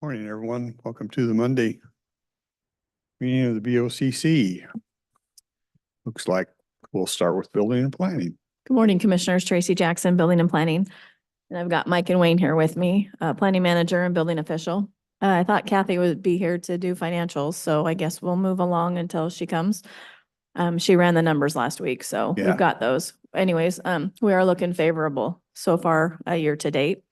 Morning, everyone. Welcome to the Monday meeting of the BOCC. Looks like we'll start with building and planning. Good morning, Commissioners. Tracy Jackson, Building and Planning. And I've got Mike and Wayne here with me, Planning Manager and Building Official. I thought Kathy would be here to do financials, so I guess we'll move along until she comes. She ran the numbers last week, so Yeah. we've got those. Anyways, we are looking favorable so far year to date.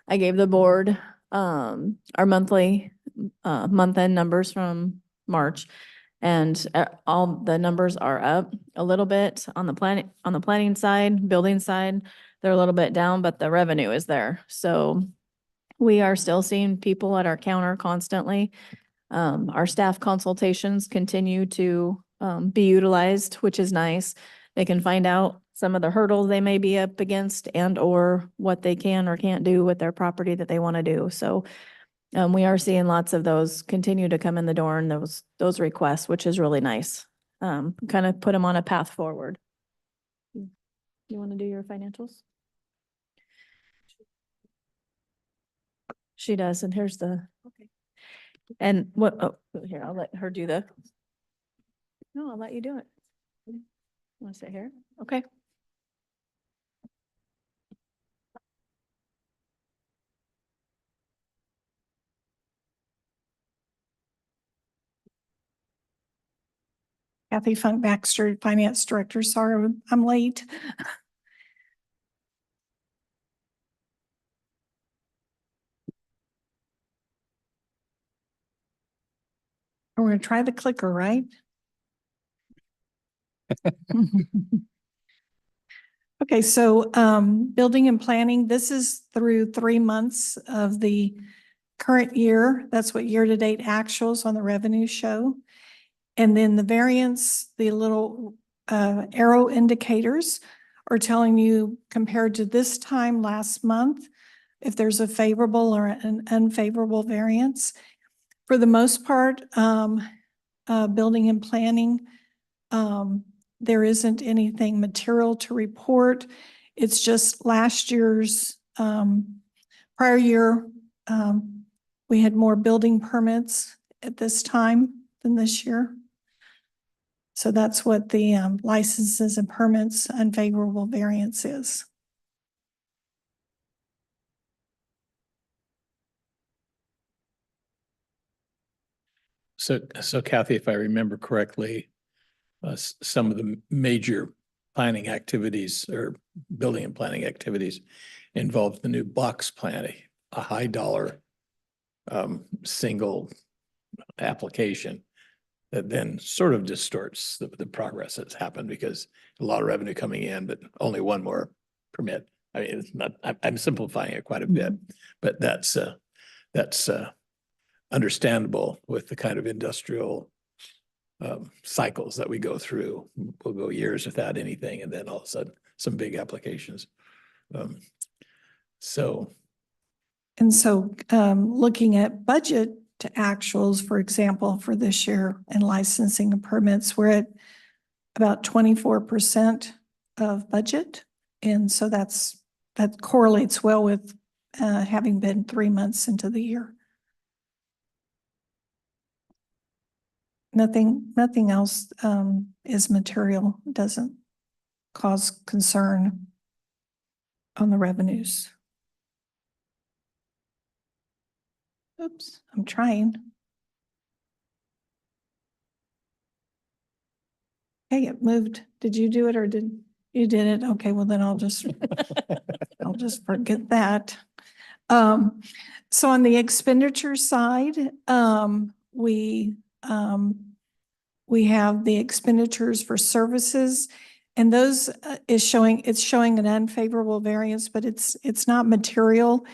I gave the board our monthly month-end numbers from March. And all the numbers are up a little bit on the planning side, building side. They're a little bit down, but the revenue is there. So we are still seeing people at our counter constantly. Our staff consultations continue to be utilized, which is nice. They can find out some of the hurdles they may be up against and or what they can or can't do with their property that they want to do. So we are seeing lots of those continue to come in the door and those requests, which is really nice. Kind of put them on a path forward. You want to do your financials? She does, and here's the, okay. And what, oh, here, I'll let her do no, I'll let you do it. You want to sit here? Okay. Kathy Funk Baxter, Finance Director. Sorry, I'm late. We're going to try the clicker, right? Okay, so building and planning, this is through 3 months of the current year. That's what year-to-date actuals on the revenue show. And then the variance, the little arrow indicators are telling you compared to this time last month, if there's a favorable or an unfavorable variance. For the most part, building and planning, there isn't anything material to report. It's just last year's, prior year, we had more building permits at this time than this year. So that's what the licenses and permits unfavorable variance is. So Kathy, if I remember correctly, some of the major planning activities or building and planning activities involve the new box plan, a high dollar single application that then sort of distorts the progress that's happened because a lot of revenue coming in, but only one more permit. I mean, it's not, I'm simplifying it quite a bit, but that's understandable with the kind of industrial cycles that we go through. We'll go years without anything, and then all of a sudden, some big applications. So looking at budget to actuals, for example, for this year and licensing and permits, we're at about 24% of budget. And so that correlates well with having been 3 months into the year. Nothing else is material, doesn't cause concern on the revenues. Oops, I'm trying. Hey, it moved. Did you do it or did you did it? Okay, well then I'll just forget that. So on the expenditure side, we have the expenditures for services, and those it's showing an unfavorable variance, but it's not material.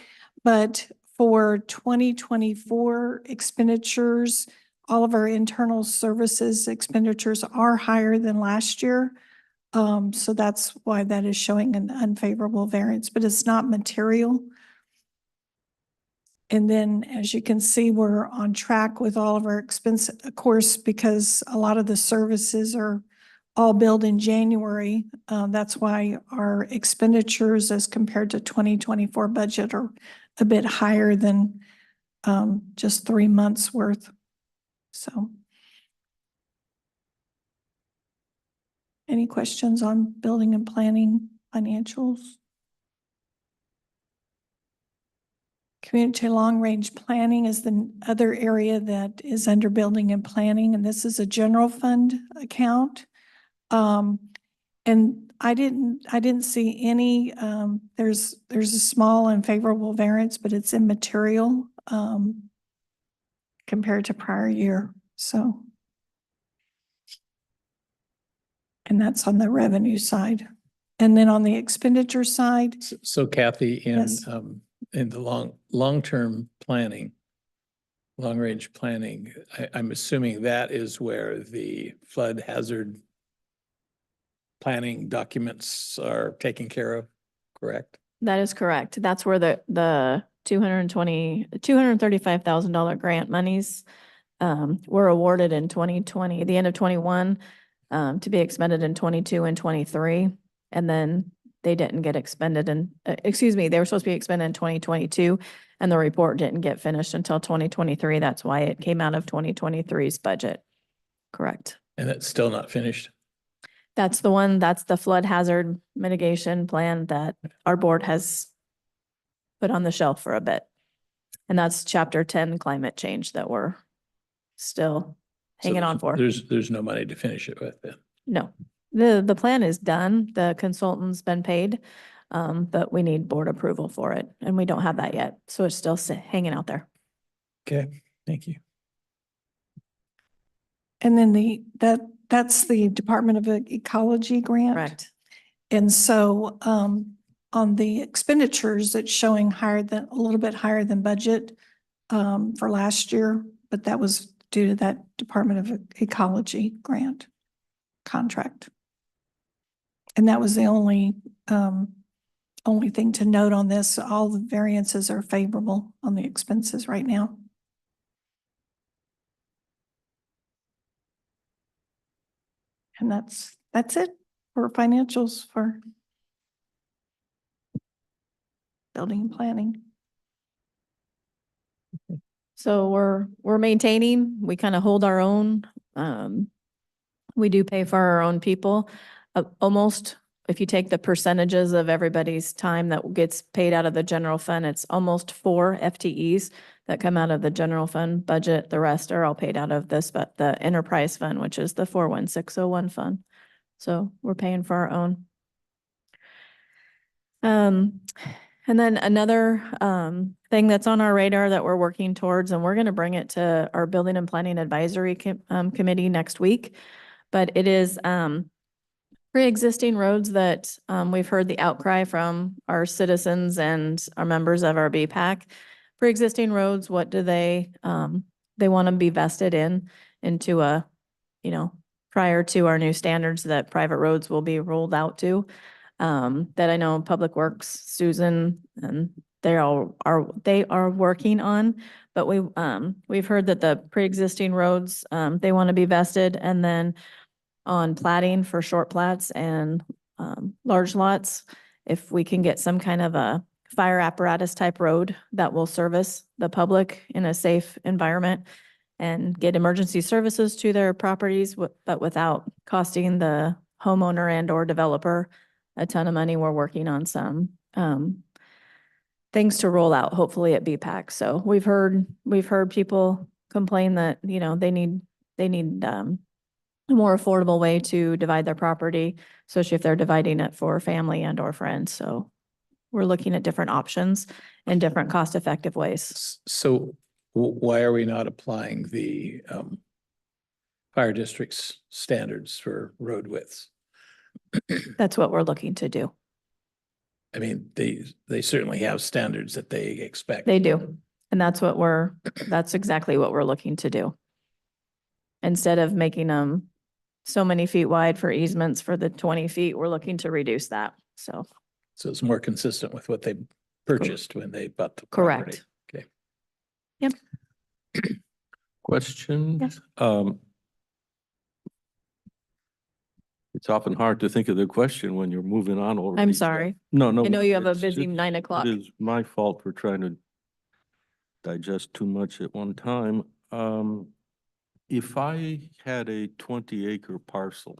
But for 2024 expenditures, all of our internal services expenditures are higher than last year. So that's why that is showing an unfavorable variance, but it's not material. And then, as you can see, we're on track with all of our expenses, of course, because a lot of the services are all billed in January. That's why our expenditures as compared to 2024 budget are a bit higher than just 3 months worth. So. Any questions on building and planning financials? Community long-range planning is the other area that is under building and planning, and this is a general fund account. And I didn't see any, there's a small unfavorable variance, but it's immaterial, compared to prior year, so. And that's on the revenue side. And then on the expenditure side, So Kathy, Yes. In the long-term planning, long-range planning, I'm assuming that is where the flood hazard planning documents are taken care of, correct? That is correct. That's where the $235,000 grant monies were awarded in 2020, the end of 21, to be expended in 22 and 23. And then they didn't get expended in, they were supposed to be expended in 2022, and the report didn't get finished until 2023. That's why it came out of 2023's budget. Correct. And that's still not finished? That's the flood hazard mitigation plan that our board has put on the shelf for a bit. And that's chapter 10 climate change that we're still hanging So on for. There's no money to finish it with then? No, the plan is done. The consultant's been paid, but we need board approval for it, and we don't have that yet. So it's still hanging out there. Okay, thank you. and then that's the Department of Ecology grant. Correct. And so, on the expenditures, it's showing a little bit higher than budget, for last year, but that was due to that Department of Ecology grant contract. And that was the only thing to note on this. All the variances are favorable on the expenses right now. And that's it for financials for building and planning. So we're maintaining, we kind of hold our own. We do pay for our own people. Almost, if you take the percentages of everybody's time that gets paid out of the general fund, it's almost 4 FTEs that come out of the general fund budget. The rest are all paid out of this, but the enterprise fund, which is the 41601 fund. So we're paying for our own. And then another thing that's on our radar that we're working towards, and we're going to bring it to our Building and Planning Advisory Committee next week, but it is pre-existing roads that we've heard the outcry from our citizens and our members of our BPAC. Pre-existing roads, what do they want to be vested into a, prior to our new standards that private roads will be rolled out to. That I know Public Works, Susan, and they are working on, but we've heard that the pre-existing roads, they want to be vested, and then on platting for short plats and large lots, if we can get some kind of a fire apparatus type road that will service the public in a safe environment and get emergency services to their properties, but without costing the homeowner and or developer a ton of money. We're working on some things to roll out, hopefully at BPAC. So we've heard people complain that, they need a more affordable way to divide their property, especially if they're dividing it for family and or friends. So we're looking at different options and different cost-effective ways. So why are we not applying the fire district's standards for road widths? That's what we're looking to do. I mean, they certainly have standards that they expect. They do. And that's exactly what we're looking to do. Instead of making them so many feet wide for easements for the 20 feet, we're looking to reduce that. So it's more consistent with what they purchased when they bought the property. correct. Okay. Yep. Question. Yes. It's often hard to think of the question when you're moving on over. I'm these stuff. sorry. No. I know you have a it's busy 9 o'clock. It is my fault for trying to digest too much at one time. If I had a 20-acre parcel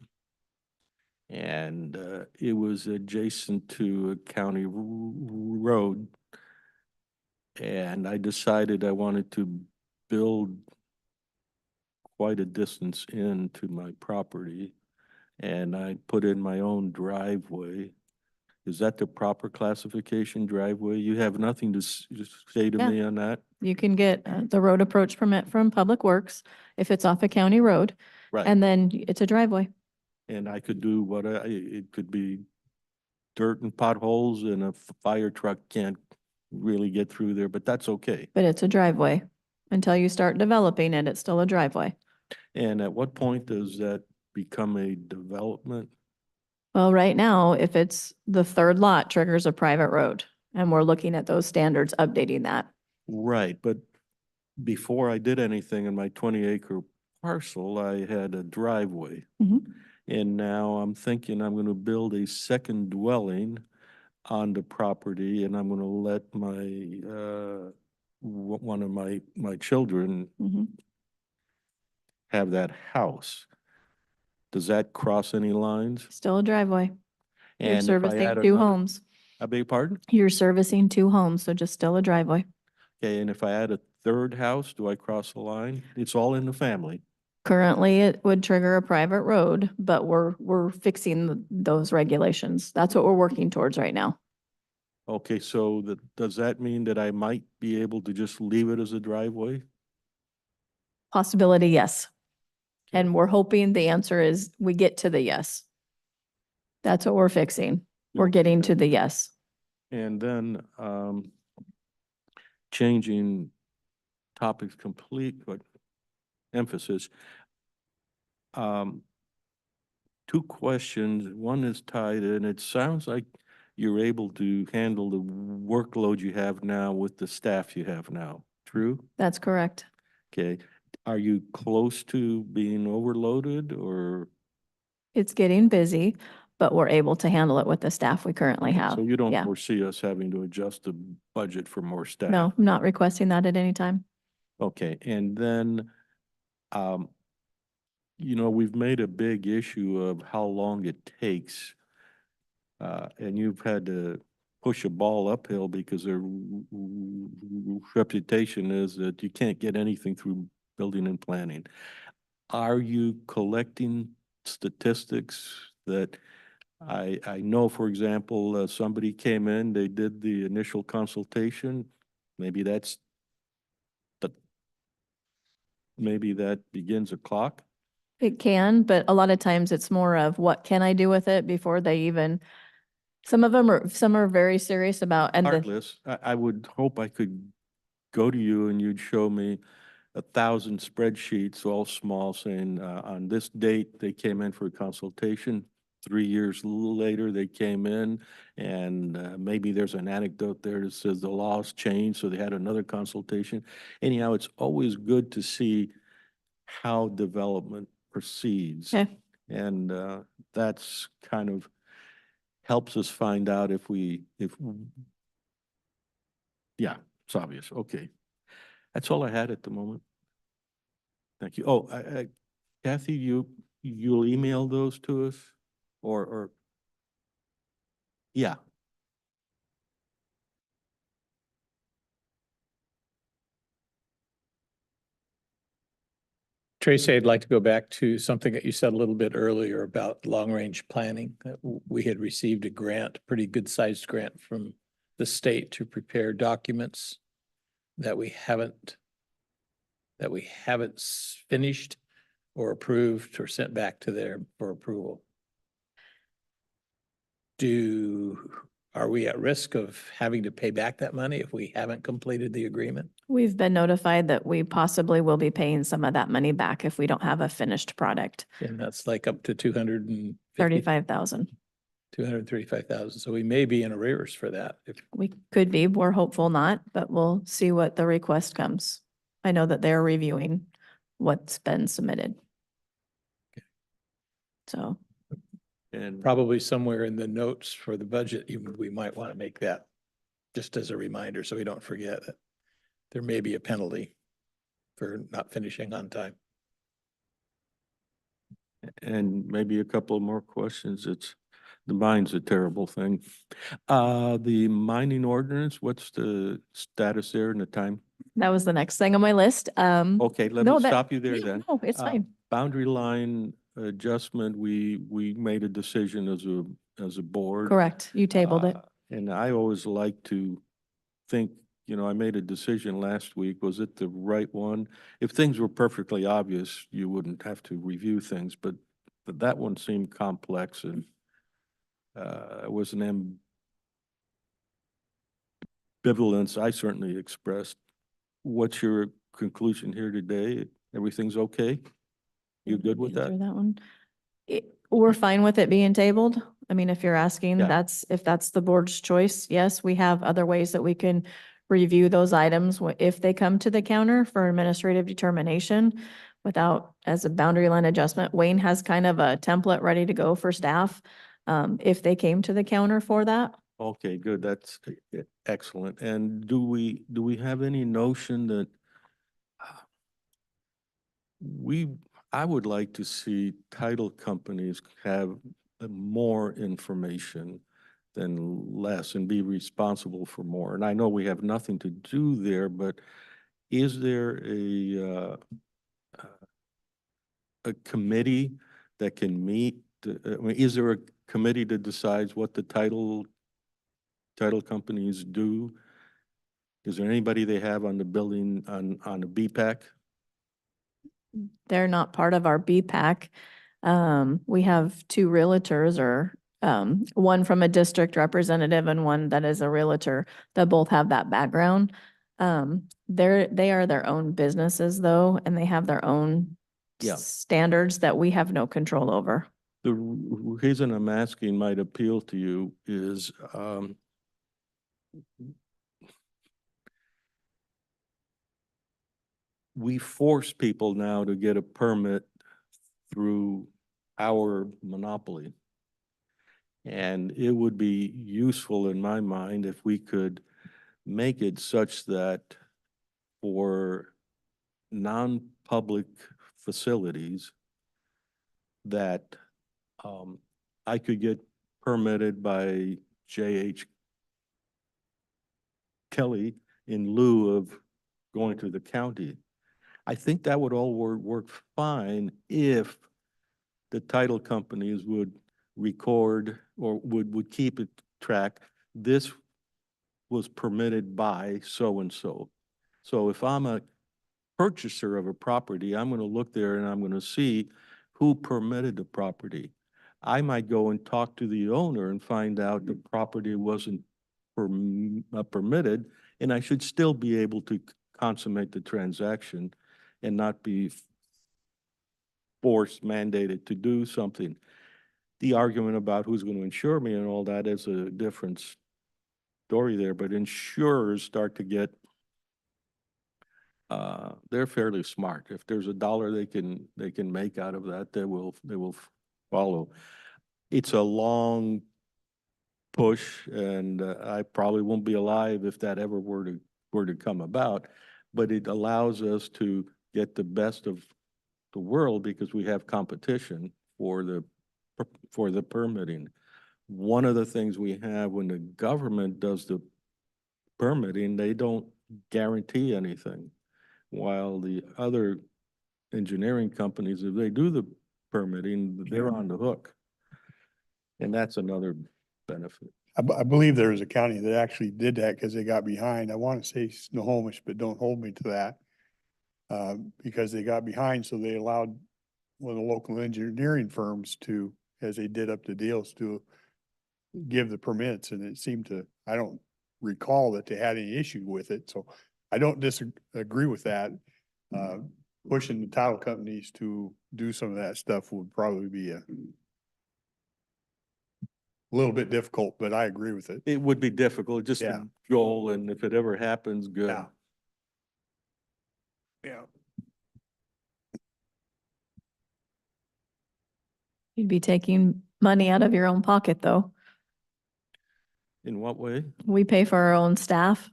and it was adjacent to a county road, and I decided I wanted to build quite a distance into my property, and I put in my own driveway, is that the proper classification driveway? You have nothing to say to Yeah. me on that? You can get the road approach permit from Public Works if it's off a county road, Right. and then it's a driveway. And I could do what it could be dirt and potholes and a fire truck can't really get through there, but that's okay. But it's a driveway. Until you start developing it, it's still a driveway. And at what point does that become a development? Well, right now, if it's the third lot triggers a private road, and we're looking at those standards, updating that. Right, but before I did anything in my 20-acre parcel, I had a driveway. Mhm. And now I'm thinking I'm gonna build a second dwelling on the property, and I'm gonna let my one of my children Mhm. have that house. Does that cross any lines? Still a driveway. You're And if I servicing add two another- homes. I beg your pardon? You're servicing two homes, so just still a driveway. Okay, and if I add a third house, do I cross the line? It's all in the family. Currently, it would trigger a private road, but we're fixing those regulations. That's what we're working towards right now. Okay, so does that mean that I might be able to just leave it as a driveway? Possibility, yes. Okay. And we're hoping the answer is we get to the yes. That's what we're fixing. We're getting to the yes. And then, changing topics complete, but emphasis. Two questions. One is tied in. It sounds like you're able to handle the workload you have now with the staff you have now. True? That's correct. Okay. Are you close to being overloaded or? It's getting busy, but we're able to handle it with the staff we currently have. So you don't Yeah. foresee us having to adjust the budget for more staff? No, I'm not requesting that at any time. Okay, and then, we've made a big issue of how long it takes. And you've had to push a ball uphill because their reputation is that you can't get anything through building and planning. Are you collecting statistics that I know, for example, somebody came in, they did the initial consultation, maybe maybe that begins a clock? It can, but a lot of times it's more of what can I do with it before they even, some are very serious about, and the, Heartless, I would hope I could go to you and you'd show me 1,000 spreadsheets, all small, saying, on this date, they came in for a consultation. 3 years later, they came in, and maybe there's an anecdote there that says the laws changed, so they had another consultation. Anyhow, it's always good to see how development proceeds. okay, And that's kind of helps us find out yeah, it's obvious. Okay. That's all I had at the moment. Thank you. Oh, Kathy, you'll email those to us or, yeah. Tracy, I'd like to go back to something that you said a little bit earlier about long-range planning. That we had received a grant, pretty good-sized grant from the state to prepare documents that we haven't finished or approved or sent back to there for approval. Are we at risk of having to pay back that money if we haven't completed the agreement? we've been notified that we possibly will be paying some of that money back if we don't have a finished product. And that's like up to 235,000. 35,000. So we may be in arrears for that. We could be, we're hopeful not, but we'll see what the request comes. I know that they're reviewing what's been submitted. So, And Probably somewhere in the notes for the budget, we might want to make that just as a reminder, so we don't forget it. there may be a penalty for not finishing on time. And maybe a couple more questions. The mine's a terrible thing. The mining ordinance, what's the status there and the time? That was the next thing on my list. Okay, let no, me that- stop you there yeah, then. No, it's Uh, fine. Boundary line adjustment, we made a decision as a board. Correct. You tabled it. And I always like to think, I made a decision last week. Was it the right one? If things were perfectly obvious, you wouldn't have to review things, but that one seemed complex and it was an ambivalence I certainly expressed. What's your conclusion here today? Everything's okay? You good with Answer that? That one. We're fine with it being tabled. I mean, if you're asking, Yeah. if that's the board's choice, yes, we have other ways that we can review those items if they come to the counter for administrative determination without, as a boundary line adjustment. Wayne has kind of a template ready to go for staff, if they came to the counter for that. Okay, good. That's excellent. And do we have any notion that I would like to see title companies have more information than less and be responsible for more. And I know we have nothing to do there, but is there a committee that can meet? I mean, is there a committee that decides what the title companies do? Is there anybody they have on the building, on the BPAC? They're not part of our BPAC. We have two realtors or one from a district representative and one that is a realtor that both have that background. They are their own businesses though, and they have their own Yeah. standards that we have no control over. The reason I'm asking might appeal to you is, we force people now to get a permit through our monopoly. And it would be useful in my mind if we could make it such that for non-public facilities that I could get permitted by J.H. Kelly in lieu of going to the county. I think that would all work fine if the title companies would record or would keep it track. This was permitted by so-and-so. So if I'm a purchaser of a property, I'm going to look there and I'm going to see who permitted the property. I might go and talk to the owner and find out the property wasn't permitted, and I should still be able to consummate the transaction and not be forced, mandated to do something. The argument about who's going to insure me and all that is a different story there, but insurers start to get, they're fairly smart. If there's a dollar they can make out of that, they will follow. It's a long push, and I probably won't be alive if that ever were to come about, but it allows us to get the best of the world because we have competition for the permitting. One of the things we have when the government does the permitting, they don't guarantee anything. While the other engineering companies, if they do the permitting, they're on the hook. And that's another benefit. I believe there was a county that actually did that because they got behind. I want to say Snohomish, but don't hold me to that. Because they got behind, so they allowed one of the local engineering firms to, as they did up the deals, to give the permits, and it seemed to, I don't recall that they had any issue with it, so I don't disagree with that. Pushing the title companies to do some of that stuff would probably be a little bit difficult, but I agree with it. It would be difficult, just Yeah. a goal, and if it ever happens, good. Yeah. Yeah. You'd be taking money out of your own pocket though. In what way? We pay for our own staff.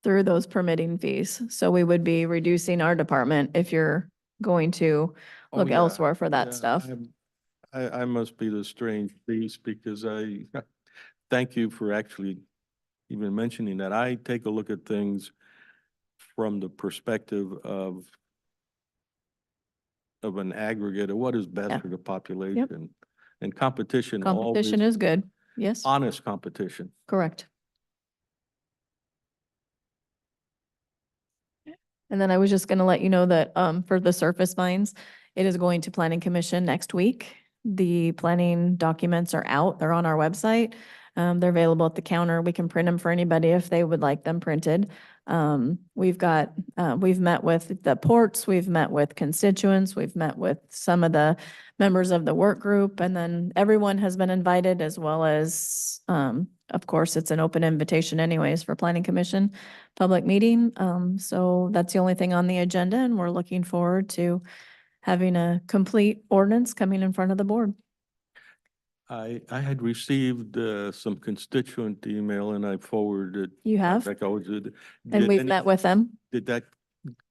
through those permitting fees. So we would be reducing our department if you're going to Oh, look yeah, elsewhere for that yeah, stuff. I must be the strange beast because thank you for actually even mentioning that. I take a look at things from the perspective of an aggregate of what is best Yeah. for the population. And competition Competition always, is good. Yes, honest competition. correct. And then I was just gonna let you know that for the surface mines, it is going to Planning Commission next week. The planning documents are out. They're on our website. They're available at the counter. We can print them for anybody if they would like them printed. We've met with the ports, we've met with constituents, we've met with some of the members of the work group, and then everyone has been invited, as well as, of course, it's an open invitation anyways for Planning Commission public meeting. So that's the only thing on the agenda, and we're looking forward to having a complete ordinance coming in front of the board. I had received some constituent email and I forwarded. You have, Like I always did. and Did we've any- met with them. Did that,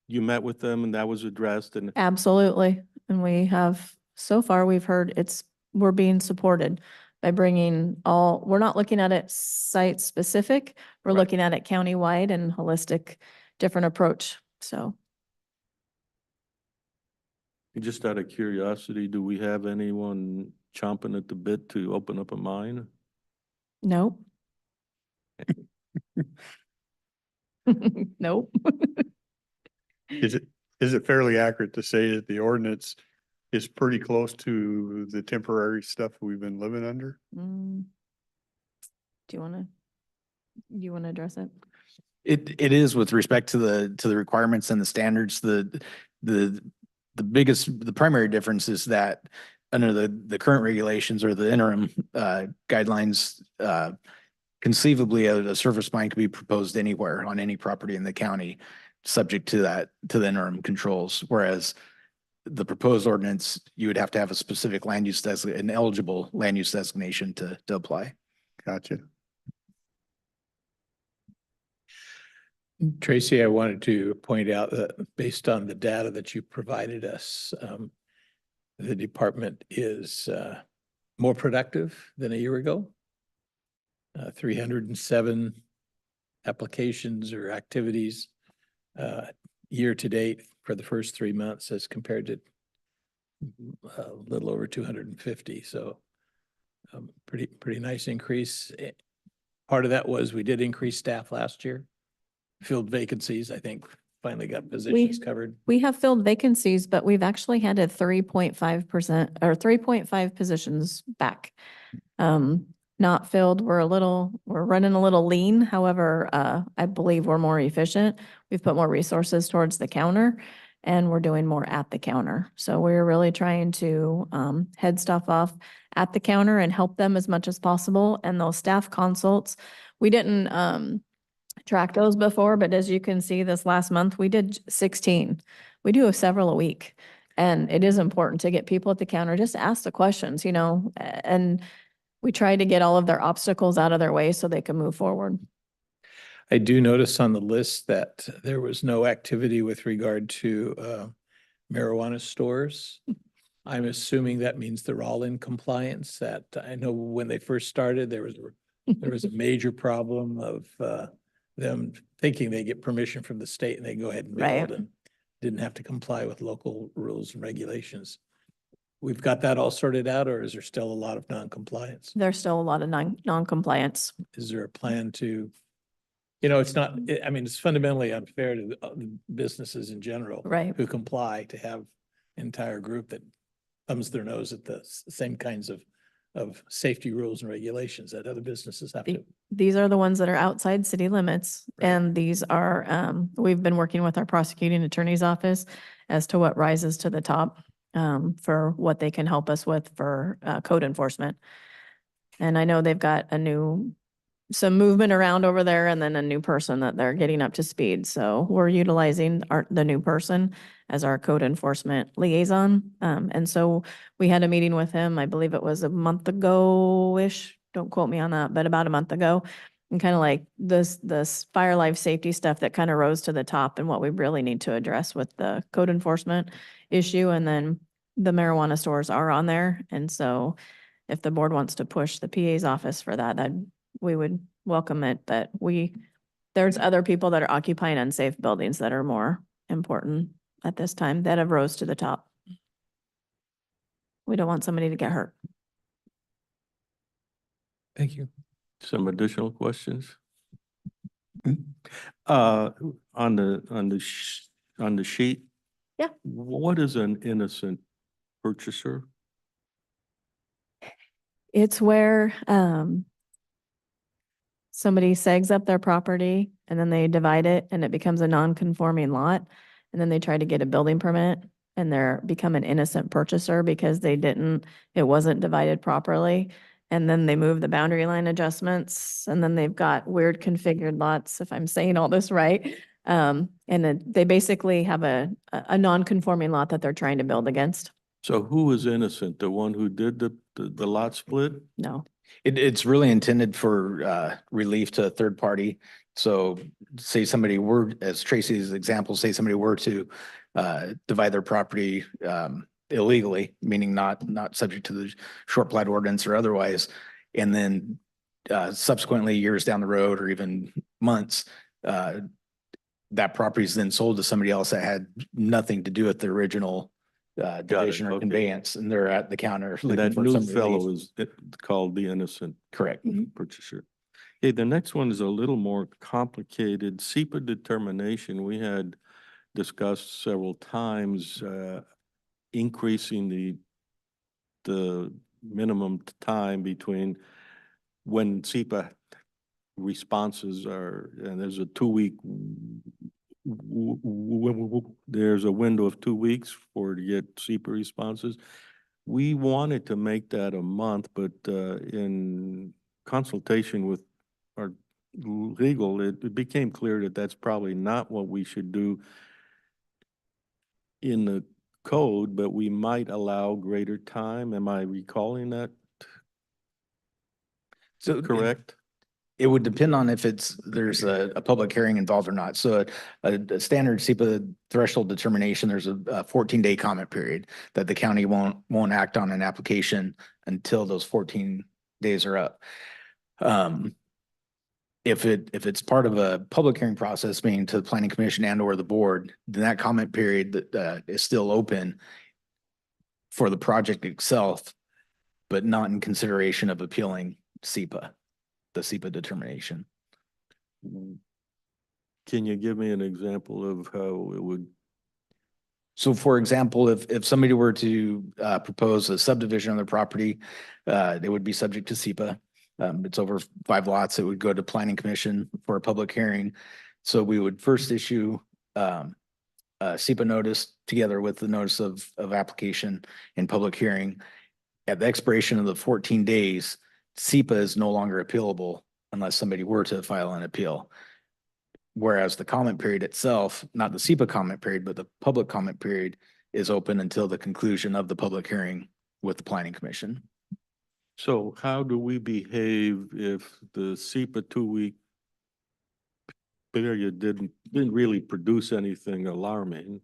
you met with them and that was addressed and Absolutely. And we have, so far, we've heard we're being supported by bringing we're not looking at it site specific. We're Right. looking at it countywide and holistic, different approach. So just out of curiosity, do we have anyone chomping at the bit to open up a mine? nope. Nope. Is it fairly accurate to say that the ordinance is pretty close to the temporary stuff we've been living under? Mm. Do you want to address it? It is with respect to the requirements and the standards. The primary difference is that under the current regulations or the interim guidelines, conceivably a surface mine could be proposed anywhere on any property in the county, subject to the interim controls. Whereas the proposed ordinance, you would have to have a specific land use an eligible land use designation to apply. Gotcha. Tracy, I wanted to point out that based on the data that you provided us, the department is more productive than a year ago. 307 applications or activities year to date for the first 3 months as compared to a little over 250. So pretty nice increase. Part of that was we did increase staff last year. Filled vacancies, I think, finally got positions covered. We have filled vacancies, but we've actually had a 3.5% or 3.5 positions back. Not filled. We're running a little lean. However, I believe we're more efficient. We've put more resources towards the counter and we're doing more at the counter. So we're really trying to head stuff off at the counter and help them as much as possible. And those staff consults, we didn't track those before, but as you can see, this last month, we did 16. We do several a week. And it is important to get people at the counter, just ask the questions, and we try to get all of their obstacles out of their way so they can move forward. I do notice on the list that there was no activity with regard to marijuana stores. I'm assuming that means they're all in compliance. That I know when they first started, there was a major problem of them thinking they get permission from the state and they go ahead and Right. build and didn't have to comply with local rules and regulations. We've got that all sorted out, or is there still a lot of non-compliance? There's still a lot of non-compliance. Is there a plan to, it's not, I mean, it's fundamentally unfair to the businesses in general. Right. Who comply to have an entire group that thumbs their nose at the same kinds of safety rules and regulations that other businesses have to. These are the ones that are outside city limits. Right. And these are, we've been working with our prosecuting attorney's office as to what rises to the top for what they can help us with for code enforcement. And I know they've got some movement around over there and then a new person that they're getting up to speed. So we're utilizing the new person as our code enforcement liaison. And so we had a meeting with him, I believe it was a month ago-ish, don't quote me on that, but about a month ago. And kind of like this fire life safety stuff that kind of rose to the top and what we really need to address with the code enforcement issue. And then the marijuana stores are on there. And so if the board wants to push the PA's office for that, we would welcome it, that there's other people that are occupying unsafe buildings that are more important at this time that have rose to the top. We don't want somebody to get hurt. Thank you. Some additional questions? Hmm? On the sheet? Yeah. What is an innocent purchaser? It's where, somebody segs up their property and then they divide it and it becomes a non-conforming lot. And then they try to get a building permit and become an innocent purchaser because it wasn't divided properly. And then they move the boundary line adjustments and then they've got weird configured lots, if I'm saying all this right. They basically have a non-conforming lot that they're trying to build against. So who is innocent? The one who did the lot split? No. It's really intended for relief to a third party. So say somebody were, as Tracy's example, say somebody were to divide their property illegally, meaning not subject to the short plat ordinance or otherwise. And then subsequently years down the road or even months, that property is then sold to somebody else that had nothing to do with the original division or okay. conveyance, and they're at the counter And looking that for new some fellow relief. is called the innocent Correct. purchaser. Okay, the next one is a little more complicated. SEPA determination, we had discussed several times, increasing the minimum time between when SEPA responses are, and there's a 2-week, there's a window of 2 weeks to get SEPA responses. We wanted to make that a month, but in consultation with our legal, it became clear that that's probably not what we should do in the code, but we might allow greater time. Am I recalling that So correct? it would depend on if there's a public hearing involved or not. So a standard SEPA threshold determination, there's a 14-day comment period that the county won't act on an application until those 14 days are up. If it's part of a public hearing process, meaning to the planning commission and or the board, then that comment period that is still open for the project itself, but not in consideration of appealing the SEPA determination. Can you give me an example of how it would? So for example, if somebody were to propose a subdivision on their property, they would be subject to SEPA. It's over 5 lots. It would go to planning commission for a public hearing. So we would first issue a SEPA notice together with the notice of application and public hearing. At the expiration of the 14 days, SEPA is no longer appealable unless somebody were to file an appeal. Whereas the comment period itself, not the SEPA comment period, but the public comment period is open until the conclusion of the public hearing with the planning commission. So how do we behave if the SEPA 2-week period didn't really produce anything alarming,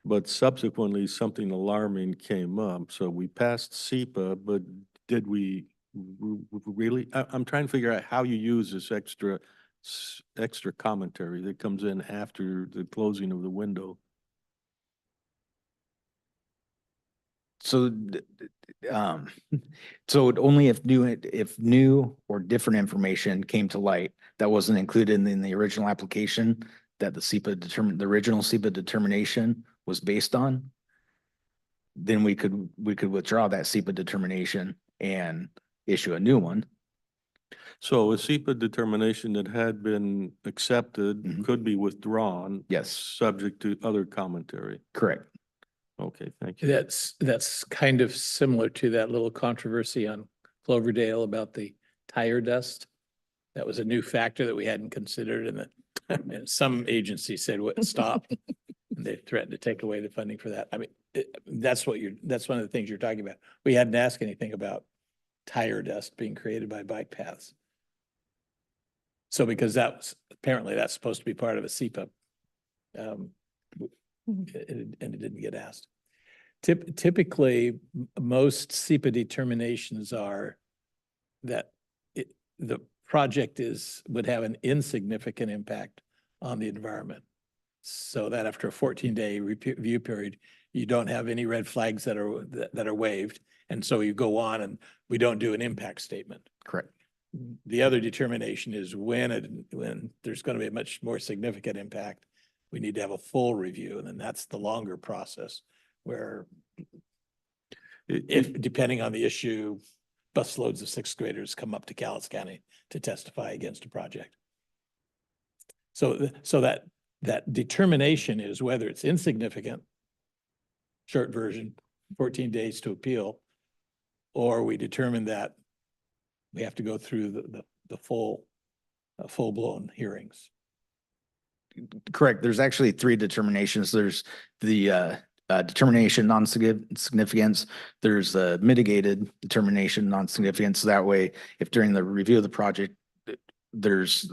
but subsequently something alarming came up? So we passed SEPA, but did we really? I'm trying to figure out how you use this extra commentary that comes in after the closing of the window. So, so only if new or different information came to light that wasn't included in the original application that the original SEPA determination was based on, then we could withdraw that SEPA determination and issue a new one. So a SEPA determination that had been accepted Mhm. could be withdrawn. Yes. Subject to other commentary. Correct. Okay, thank you. That's kind of similar to that little controversy on Cloverdale about the tire dust. That was a new factor that we hadn't considered, and and some agency said, "What, stop." And they threatened to take away the funding for that. I mean, that's one of the things you're talking about. We hadn't asked anything about tire dust being created by bike paths. So because apparently that's supposed to be part of a SEPA. And it didn't get asked. Typically, most SEPA determinations are that the project would have an insignificant impact on the environment. So that after a 14-day review period, you don't have any red flags that are waived. And so you go on and we don't do an impact statement. Correct. The other determination is when there's going to be a much more significant impact, we need to have a full review. And then that's the longer process where if depending on the issue, busloads of sixth graders come up to Cowlitz County to testify against a project. So that determination is whether it's insignificant, short version, 14 days to appeal, or we determine that we have to go through the full-blown hearings. Correct. There's actually three determinations. There's the determination non-significance. There's a mitigated determination non-significance. That way, if during the review of the project, there's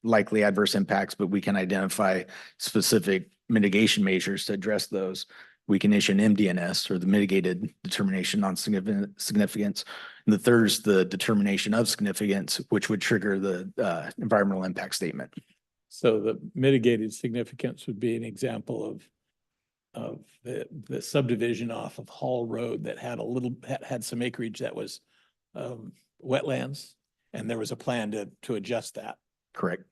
likely adverse impacts, but we can identify specific mitigation measures to address those, we can issue an MDNS, or the mitigated determination non-significance. And the third is the determination of significance, which would trigger the environmental impact statement. So the mitigated significance would be an example of the subdivision off of Hall Road that had some acreage that was wetlands, and there was a plan to adjust that. Correct.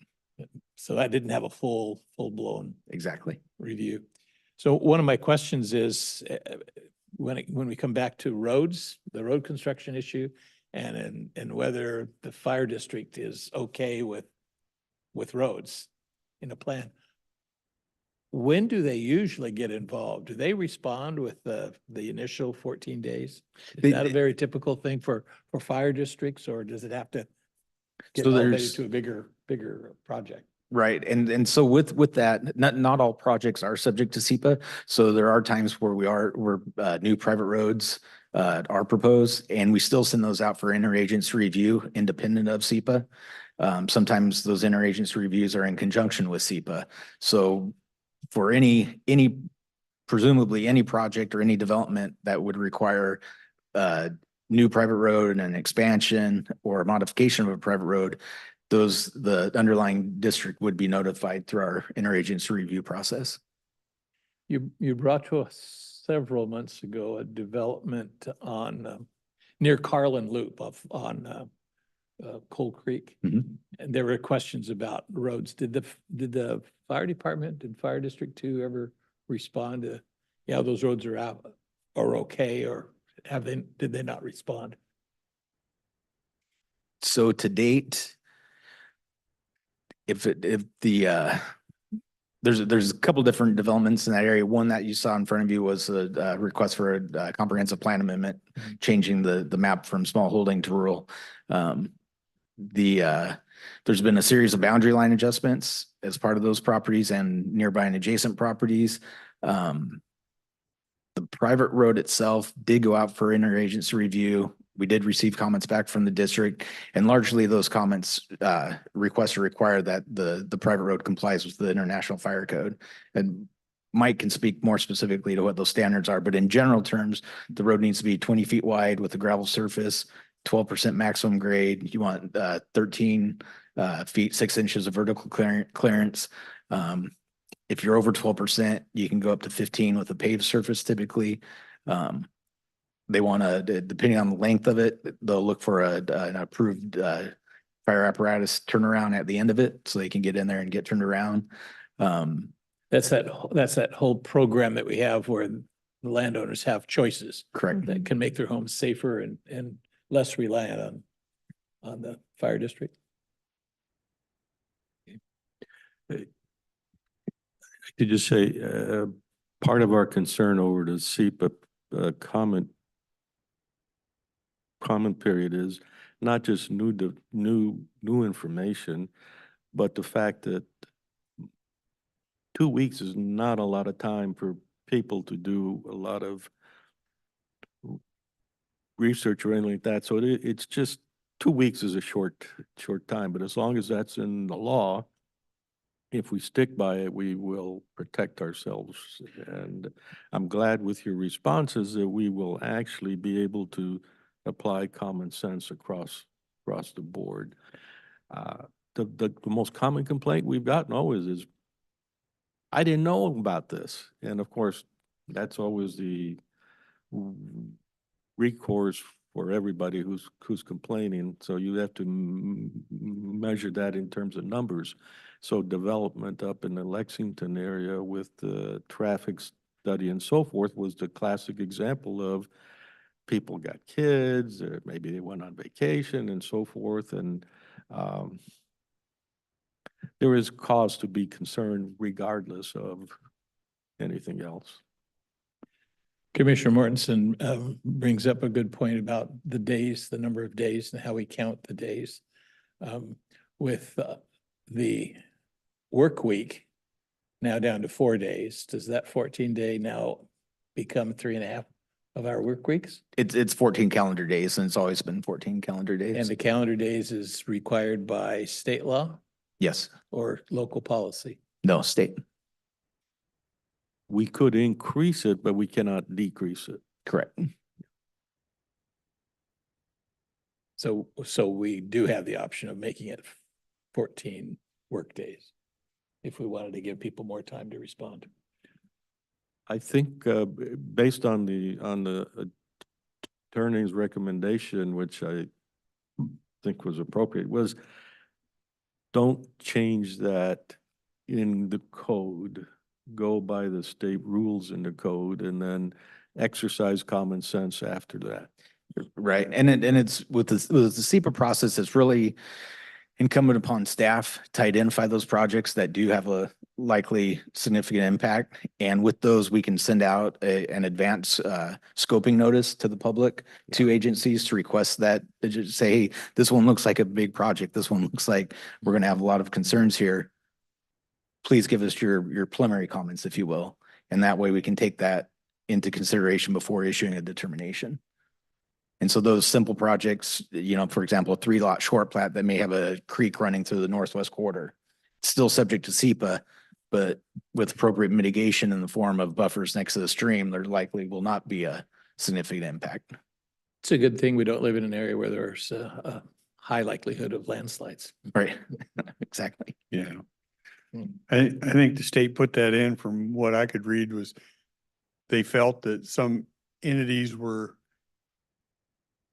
So that didn't have a full-blown Exactly. review. So one of my questions is when we come back to roads, the road construction issue, and whether the fire district is okay with roads in a plan. When do they usually get involved? Do they respond with the initial 14 days? Is that a very typical thing for fire districts, or does it have to get elevated to a bigger project? Right. And so with that, not all projects are subject to SEPA. So there are times where new private roads are proposed, and we still send those out for interagency review independent of SEPA. Sometimes those interagency reviews are in conjunction with SEPA. So for presumably any project or any development that would require new private road and an expansion or a modification of a private road, the underlying district would be notified through our interagency review process. You brought to us several months ago a development on near Carlin Loop on Coal Creek. Mm-hmm. And there were questions about roads. Did the fire department and fire district 2 ever respond to, yeah, those roads are out or okay, or did they not respond? So to date, there's a couple different developments in that area. One that you saw in front of you was a request for a comprehensive plan amendment, changing the map from small holding to rural. There's been a series of boundary line adjustments as part of those properties and nearby and adjacent properties. The private road itself did go out for interagency review. We did receive comments back from the district, and largely those comments require that the private road complies with the International Fire Code. And Mike can speak more specifically to what those standards are, but in general terms, the road needs to be 20 feet wide with a gravel surface, 12% maximum grade. You want 13 feet, 6 inches of vertical clearance. If you're over 12%, you can go up to 15 with a paved surface typically. They want to, depending on the length of it, they'll look for an approved fire apparatus turnaround at the end of it, so they can get in there and get turned around. That's that whole program that we have where the landowners have choices. Correct. That can make their homes safer and less reliant on the fire district. I could just say, part of our concern over the SEPA comment period is not just new information, but the fact that 2 weeks is not a lot of time for people to do a lot of research or anything like that. So it's just 2 weeks is a short time, but as long as that's in the law, if we stick by it, we will protect ourselves. And I'm glad with your responses that we will actually be able to apply common sense across the board. The most common complaint we've gotten always is, I didn't know about this. And of course, that's always the recourse for everybody who's complaining. So you have to measure that in terms of numbers. So development up in the Lexington area with the traffic study and so forth was the classic example of people got kids, or maybe they went on vacation and so forth. And there is cause to be concerned regardless of anything else. Commissioner Mortensen brings up a good point about the days, the number of days and how we count the days. With the work week now down to 4 days, does that 14-day now become 3.5 of our work weeks? It's 14 calendar days, and it's always been 14 calendar And days. the calendar days is required by state law Yes, or local policy? no, state, We could increase it, but we cannot decrease it. correct. So we do have the option of making it 14 work days if we wanted to give people more time to respond. I think based on the attorney's recommendation, which I think was appropriate, was don't change that in the code. Go by the state rules in the code and then exercise common sense after that. Right, and it's with the SEPA process, it's really incumbent upon staff to identify those projects that do have a likely significant impact. And with those, we can send out an advance scoping notice to the public, to agencies to request that, to just say, hey, this one looks like a big project. This one looks like we're going to have a lot of concerns here. Please give us your preliminary comments, if you will. And that way we can take that into consideration before issuing a determination. And so those simple projects, for example, a 3-lot short plat that may have a creek running through the northwest quarter, it's still subject to SEPA, but with appropriate mitigation in the form of buffers next to the stream, there likely will not be a significant impact. It's a good thing we don't live in an area where there's a high likelihood of landslides. Right, exactly. Yeah. Hmm. I think the state put that in, from what I could read, was they felt that some entities were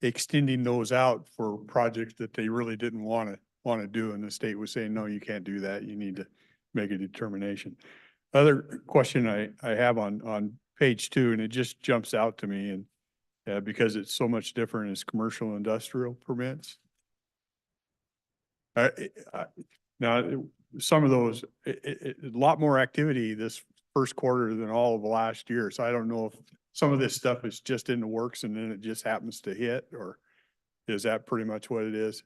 extending those out for projects that they really didn't want to do. And the state was saying, no, you can't do that. You need to make a determination. Other question I have on page 2, and it just jumps out to me, and because it's so much different, is commercial industrial permits. Now, some of those, a lot more activity this first quarter than all of last year. So I don't know if some of this stuff is just in the works and then it just happens to hit, or is that pretty much what it is?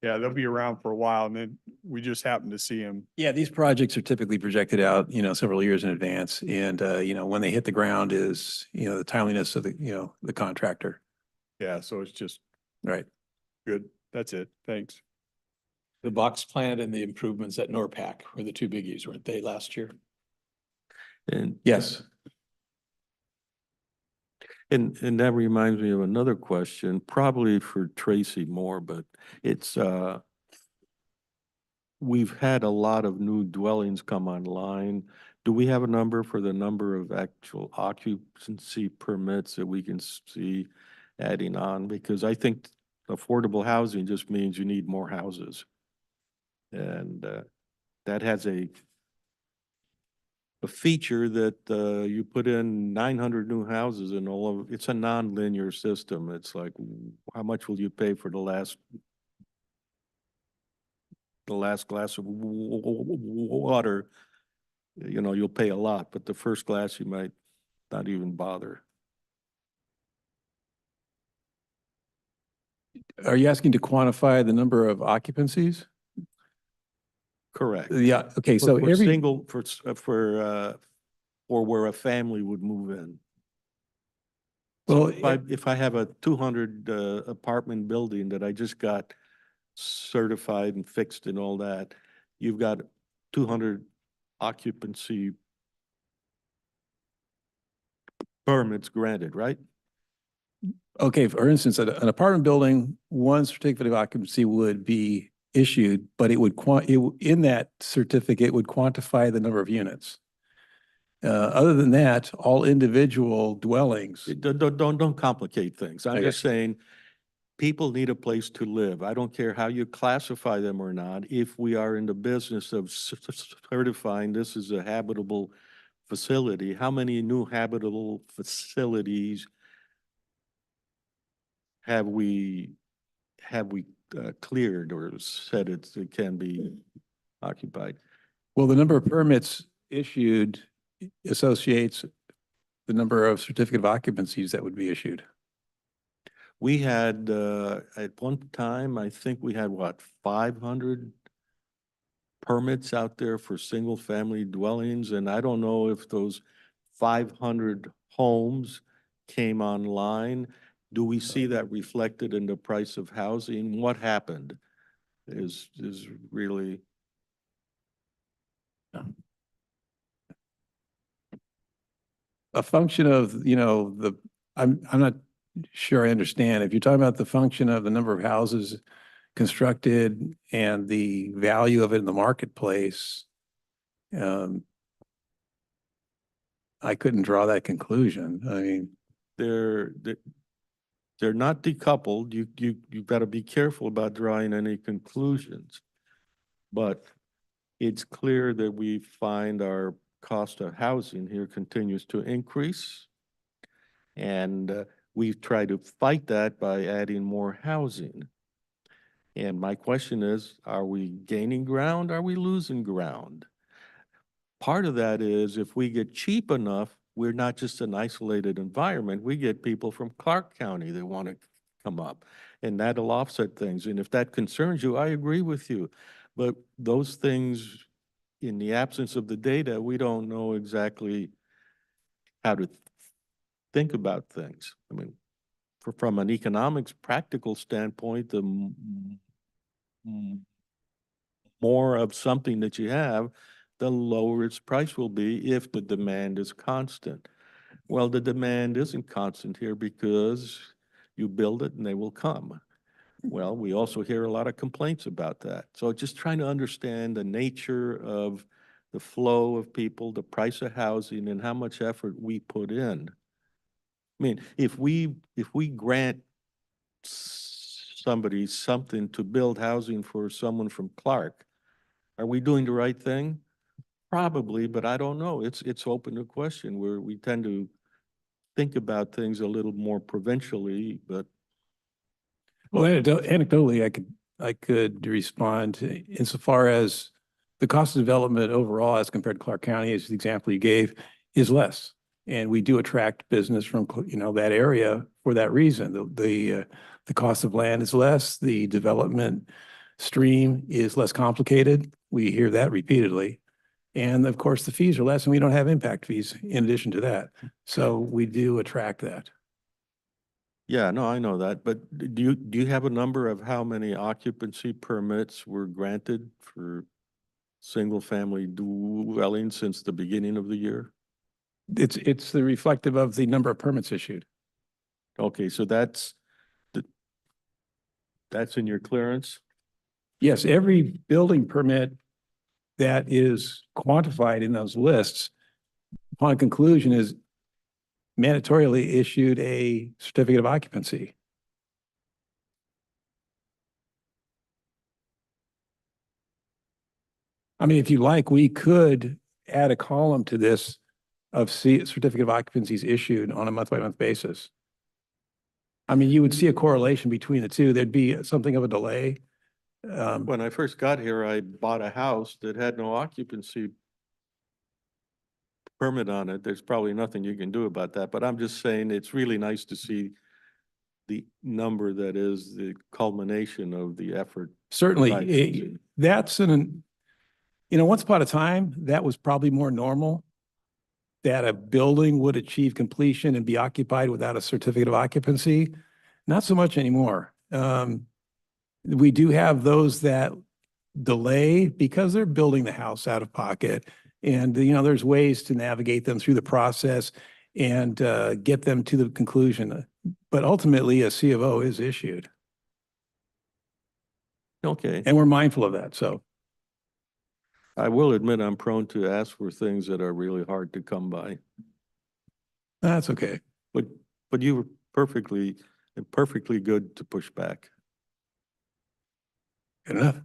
Yeah, they'll be around for a while and then we just happen to see them. Yeah, these projects are typically projected out, several years in advance. And, when they hit the ground is, the timeliness of the contractor. Yeah, so it's just Right. good. That's it. Thanks. The box plant and the improvements at NORPAC were the two biggies, weren't they, last year? And Yes. And that reminds me of another question, probably for Tracy more, but it's, we've had a lot of new dwellings come online. Do we have a number for the number of actual occupancy permits that we can see adding on? Because I think affordable housing just means you need more houses. And that has a feature that you put in 900 new houses and all of it's a non-linear system. It's like, how much will you pay for the last glass of water? You'll pay a lot, but the first glass you might not even bother. Are you asking to quantify the number of occupancies? Correct. Yeah, okay, so For every, single, for, or where a family would move in. well, Well, If I have a 200 apartment building that I just got certified and fixed and all that, you've got 200 occupancy permits granted, right? okay, for instance, an apartment building, one certificate of occupancy would be issued, but it would in that certificate would quantify the number of units. Other than that, all individual dwellings. Don't complicate things. I'm Okay. just saying, people need a place to live. I don't care how you classify them or not. If we are in the business of certifying this is a habitable facility, how many new habitable facilities have we cleared or said it can be occupied? Well, the number of permits issued associates the number of certificate of occupancies that would be issued. We had, at one time, I think we had what, 500 permits out there for single-family dwellings, and I don't know if those 500 homes came online. Do we see that reflected in the price of housing? What happened is really, A function of, I'm not sure I understand. If you're talking about the function of the number of houses constructed and the value of it in the marketplace, I couldn't draw that conclusion. I mean, they're not decoupled. You've got to be careful about drawing any conclusions. But it's clear that we find our cost of housing here continues to increase. And we've tried to fight that by adding more housing. And my question is, are we gaining ground? Are we losing ground? Part of that is if we get cheap enough, we're not just an isolated environment. We get people from Clark County that want to come up, and that'll offset things. And if that concerns you, I agree with you. But those things, in the absence of the data, we don't know exactly how to think about things. I mean, from an economics practical standpoint, the more of something that you have, the lower its price will be if the demand is constant. Well, the demand isn't constant here because you build it and they will come. Well, we also hear a lot of complaints about that. So just trying to understand the nature of the flow of people, the price of housing, and how much effort we put in. I mean, if we grant somebody something to build housing for someone from Clark, are we doing the right thing? Probably, but I don't know. It's open to question where we tend to think about things a little more provincially, but well, anecdotally, I could respond insofar as the cost of development overall as compared to Clark County, as the example you gave, is less. And we do attract business from, that area for that reason. The cost of land is less, the development stream is less complicated. We hear that repeatedly. And of course, the fees are less and we don't have impact fees in addition to that. So we do attract that. yeah, no, I know that. But do you have a number of how many occupancy permits were granted for single-family dwellings since the beginning of the year? It's the reflective of the number of permits issued. Okay, so that's in your clearance? Yes, every building permit that is quantified in those lists, upon conclusion, is mandatorily issued a certificate of occupancy. I mean, if you like, we could add a column to this of certificate of occupancies issued on a month-by-month basis. I mean, you would see a correlation between the two. There'd be something of a delay. When I first got here, I bought a house that had no occupancy permit on it. There's probably nothing you can do about that, but I'm just saying it's really nice to see the number that is the culmination of the effort. Certainly, that's once upon a time, that was probably more normal. that a building would achieve completion and be occupied without a certificate of occupancy. Not so much anymore. We do have those that delay because they're building the house out of pocket. And, there's ways to navigate them through the process and get them to the conclusion. But ultimately, a C of O is issued, Okay. and we're mindful of that. So I will admit I'm prone to ask for things that are really hard to come by, that's okay. but you were perfectly good to push back. Good enough.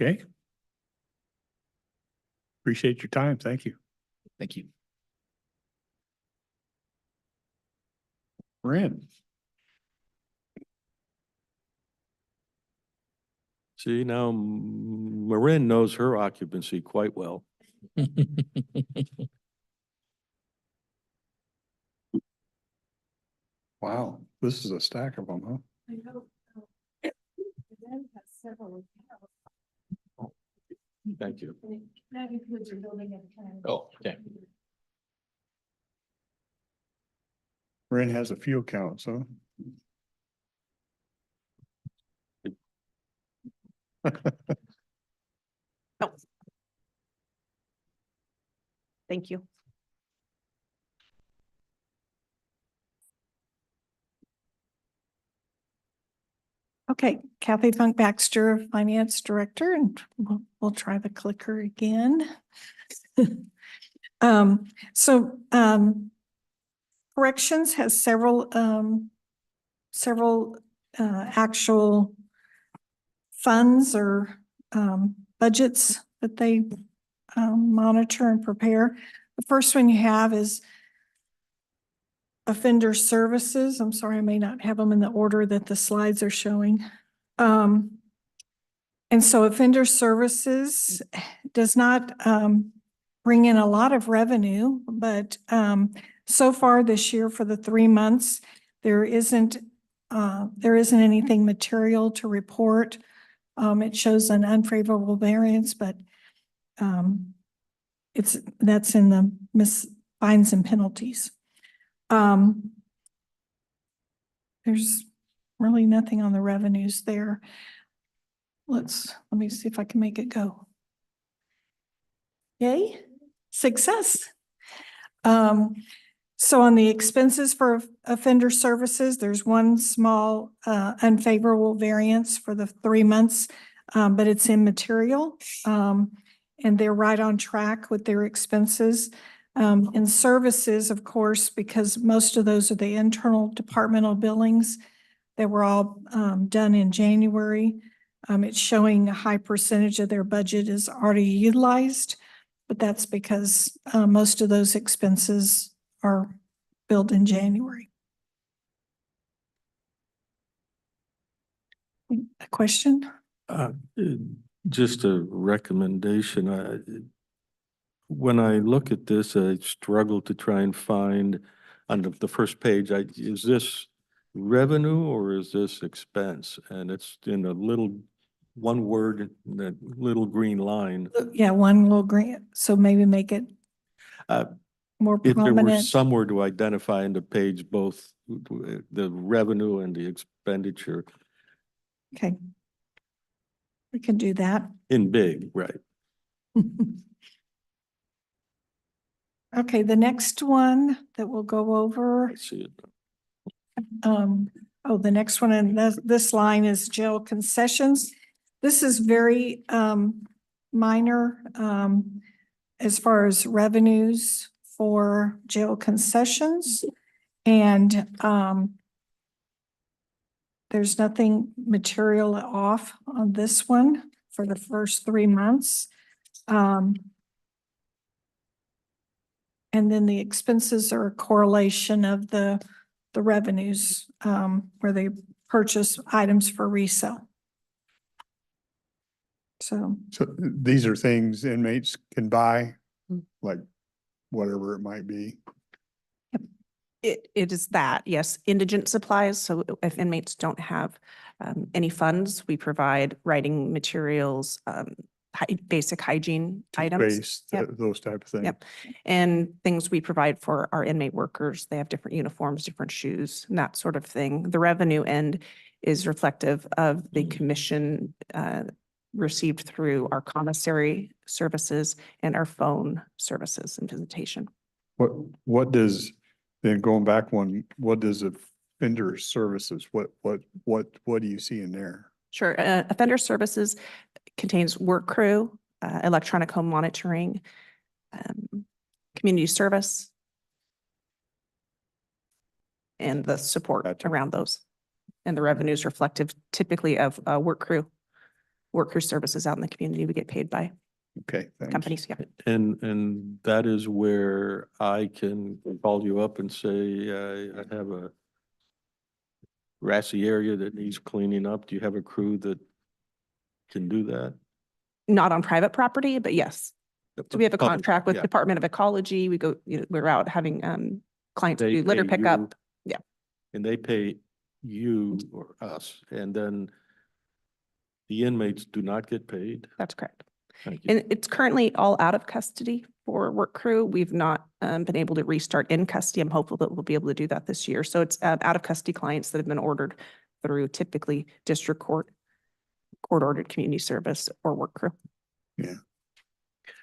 Okay. Appreciate your time. Thank you. Thank you. Ren. See, now Marin knows her occupancy quite well. Wow, this is a stack of them, huh? I know. Thank you. That includes your building and planning. Oh, okay. Ren has a few accounts, huh? Thank you. Okay, Kathy Funk Baxter, Finance Director, and we'll try the clicker again. So corrections has several actual funds or budgets that they monitor and prepare. The first one you have is offender services. I'm sorry, I may not have them in the order that the slides are showing. And so offender services does not bring in a lot of revenue, but so far this year for the 3 months, there isn't anything material to report. It shows an unfavorable variance, but that's in the fines and penalties. There's really nothing on the revenues there. Let me see if I can make it go. Yay, success. So on the expenses for offender services, there's one small unfavorable variance for the 3 months, but it's immaterial. And they're right on track with their expenses. In services, of course, because most of those are the internal departmental billings that were all done in January. It's showing a high percentage of their budget is already utilized, but that's because most of those expenses are billed in January. A question? Just a recommendation. When I look at this, I struggle to try and find on the first page, is this revenue or is this expense? And it's in a one word, that little green line. Yeah, one little green, so maybe make it more If there were prominent. somewhere to identify in the page, both the revenue and the expenditure Okay. We can do that. in big, right? Okay, the next one that we'll go over, I see it. the next one in this line is jail concessions. This is very minor as far as revenues for jail concessions. And there's nothing material off on this one for the first 3 months. And then the expenses are a correlation of the revenues where they purchase items for resale. So these are things inmates can buy, like whatever it might be. It is that, yes, indigent supplies. So if inmates don't have any funds, we provide writing materials, basic hygiene items. Waste, Yep. those type of things. Yep. And things we provide for our inmate workers. They have different uniforms, different shoes, and that sort of thing. The revenue end is reflective of the commission received through our commissary services and our phone services and visitation. What does, then going back one, what does offender services, what do you see in there? Sure. Offender services contains work crew, electronic home monitoring, community service, and the support Gotcha. around those. And the revenue is reflective typically of work crew services out in the community. We get paid by Okay, thanks. companies. Yeah. And that is where I can call you up and say, I have a grassy area that needs cleaning up. Do you have a crew that can do that? Not on private property, but yes. So we have a Public, contract with yeah. Department of Ecology. We go, we're out having clients They do litter pay pickup. you, Yeah. And they pay you or us, and then the inmates do not get paid. That's correct. Thank you. And it's currently all out of custody for work crew. We've not been able to restart in custody. I'm hopeful that we'll be able to do that this year. So it's out of custody clients that have been ordered through typically district court ordered community service or work crew.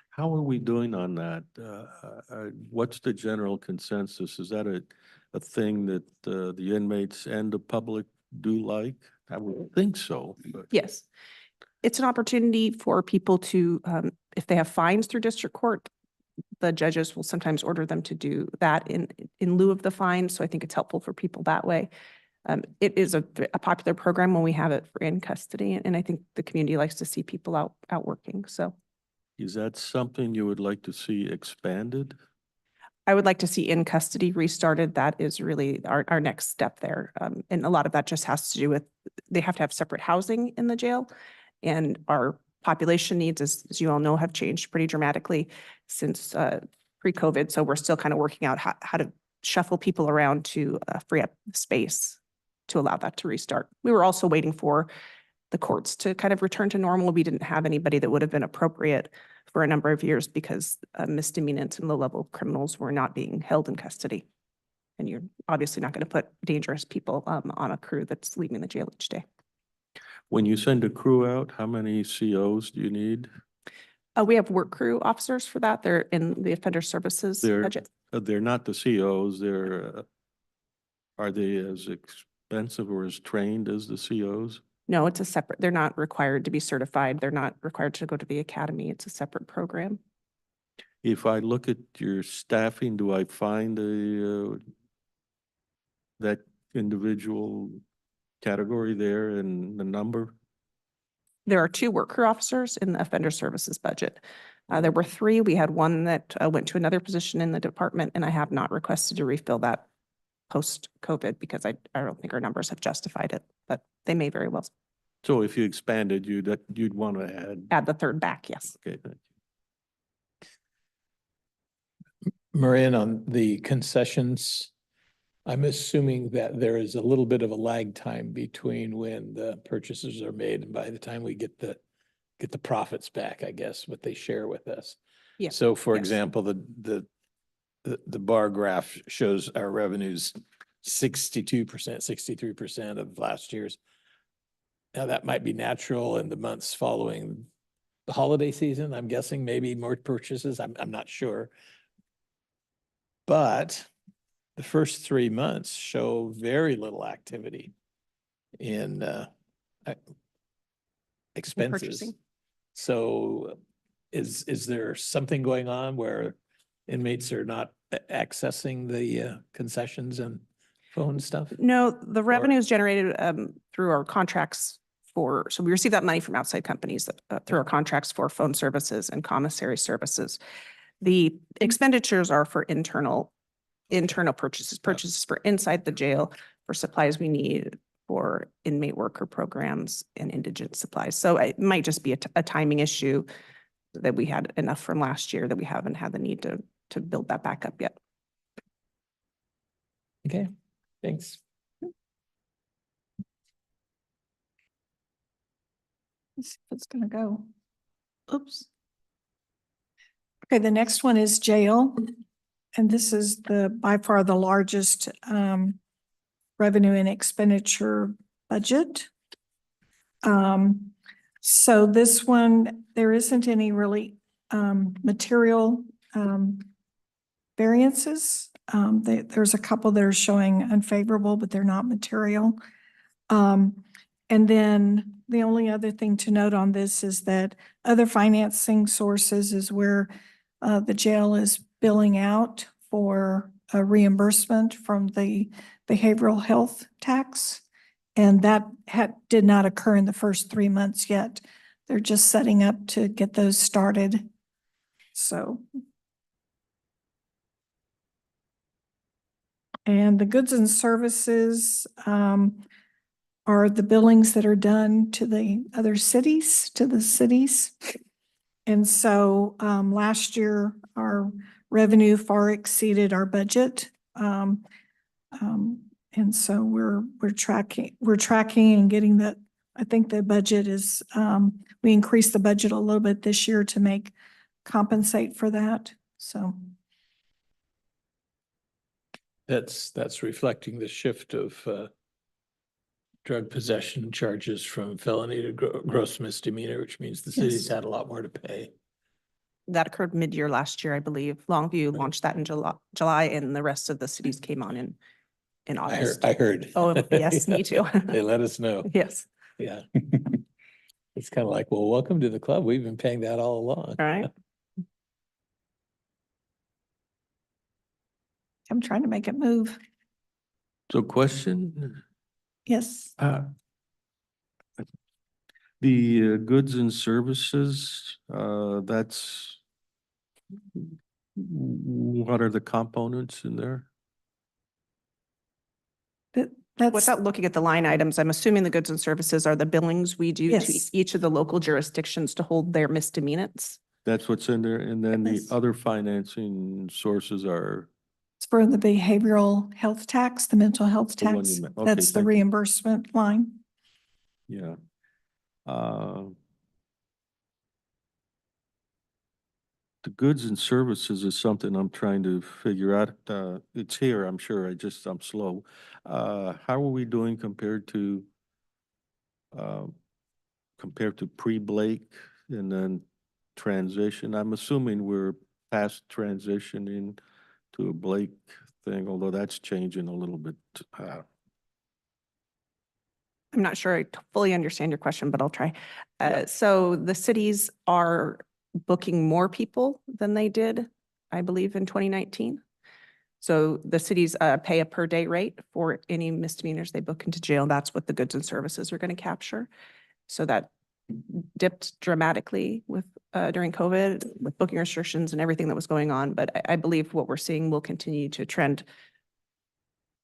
How are we doing on that? What's the general consensus? Is that a thing that the inmates and the public do like? I would think so, but. Yes. It's an opportunity for people to, if they have fines through district court, the judges will sometimes order them to do that in lieu of the fine. So I think it's helpful for people that way. It is a popular program when we have it for in custody, and I think the community likes to see people out working. So Is that something you would like to see expanded? I would like to see in custody restarted. That is really our next step there. And a lot of that just has to do with, they have to have separate housing in the jail. And our population needs, as you all know, have changed pretty dramatically since pre-COVID. So we're still kind of working out how to shuffle people around to free up space to allow that to restart. We were also waiting for the courts to kind of return to normal. We didn't have anybody that would have been appropriate for a number of years because misdemeanants and low-level criminals were not being held in custody. And you're obviously not going to put dangerous people on a crew that's leaving the jail each day. When you send a crew out, how many COs do you need? We have work crew officers for that. They're in the offender services budget. They're not the COs. Are they as expensive or as trained as the COs? No, it's a separate, they're not required to be certified. They're not required to go to the academy. It's a separate program. If I look at your staffing, do I find that individual category there and the number? There are 2 work crew officers in the offender services budget. There were 3. We had one that went to another position in the department, and I have not requested to refill that post-COVID because I don't think our numbers have justified it, but they may very well So if you expanded, you'd want to add the 3rd back, yes. Okay, thank Marin, on the concessions, I'm assuming that there is a little bit of a lag time between when the purchases are made and by the time we get the profits back, I guess, what they share with us. Yeah. So for Yes. example, the bar graph shows our revenues 62%, 63% of last year's. Now that might be natural in the months following the holiday season. I'm guessing maybe more purchases. I'm not sure. But the first 3 months show very little activity in expenses. purchasing. So is there something going on where inmates are not accessing the concessions and phone stuff? No, the revenue is generated through our contracts so we receive that money from outside companies through our contracts for phone services and commissary services. The expenditures are for internal purchases for inside the jail, for supplies we need, for inmate worker programs and indigent supplies. So it might just be a timing issue that we had enough from last year that we haven't had the need to build that back up yet. Okay, thanks. Let's see if it's gonna go. Oops. Okay, the next one is jail. And this is by far the largest revenue and expenditure budget. So this one, there isn't any really material variances. There's a couple that are showing unfavorable, but they're not material. And then the only other thing to note on this is that other financing sources is where the jail is billing out for a reimbursement from the behavioral health tax. And that did not occur in the first 3 months yet. They're just setting up to get those started. So. And the goods and services are the billings that are done to the other cities, And so last year, our revenue far exceeded our budget. And so we're tracking and getting that. I think the budget is, we increased the budget a little bit this year to compensate for that. So. That's reflecting the shift of drug possession charges from felony to gross misdemeanor, which means the city's Yes. had a lot more to pay. That occurred mid-year last year, I believe. Longview launched that in July, and the rest of the cities came on in August. I heard. Oh, yes, me too. They let us know. Yes, Yeah. It's kind of like, well, welcome to the club. We've been paying that all along. all right. I'm trying to make it move. So question, Yes. the goods and services, what are the components in there? That's Without looking at the line items, I'm assuming the goods and services are the billings we do to Yes. each of the local jurisdictions to hold their misdemeanors. That's what's in there. And then the Yes. other financing sources are, it's for the behavioral health tax, the mental health The one tax. you okay, That's the thank you. reimbursement line. yeah. The goods and services is something I'm trying to figure out. It's here, I'm sure. I'm slow. How are we doing compared to pre-Blake and then transition? I'm assuming we're past transitioning to a Blake thing, although that's changing a little bit. I'm not sure I fully understand your question, but I'll try. Yeah. So the cities are booking more people than they did, I believe, in 2019. So the cities pay a per day rate for any misdemeanors they book into jail. That's what the goods and services are going to capture. So that dipped dramatically with during COVID with booking restrictions and everything that was going on. But I believe what we're seeing will continue to trend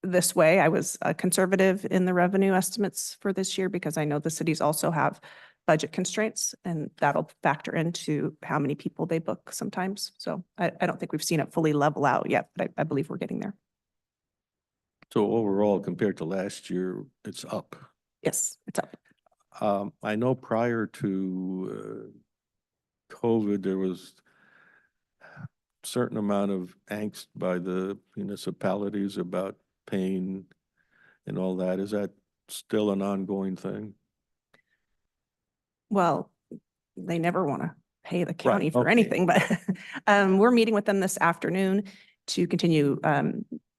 this way. I was conservative in the revenue estimates for this year because I know the cities also have budget constraints, and that'll factor into how many people they book sometimes. So I don't think we've seen it fully level out yet, but I believe we're getting there. So overall, compared to last year, it's up. Yes, it's up. I know prior to COVID, there was a certain amount of angst by the municipalities about paying and all that. Is that still an ongoing thing? Well, they never want to pay the county for okay. anything, but we're meeting with them this afternoon to continue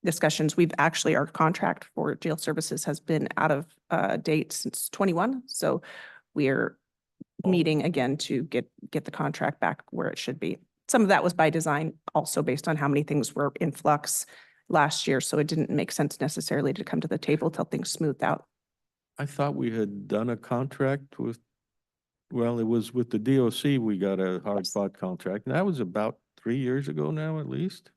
discussions. We've actually, our contract for jail services has been out of date since 21. So we're meeting again to get the contract back where it should be. Some of that was by design, also based on how many things were in flux last year. So it didn't make sense necessarily to come to the table till things smoothed out. I thought we had done a contract with, well, it was with the DOC, we got a hard fought contract. And that was about 3 years ago now, at least.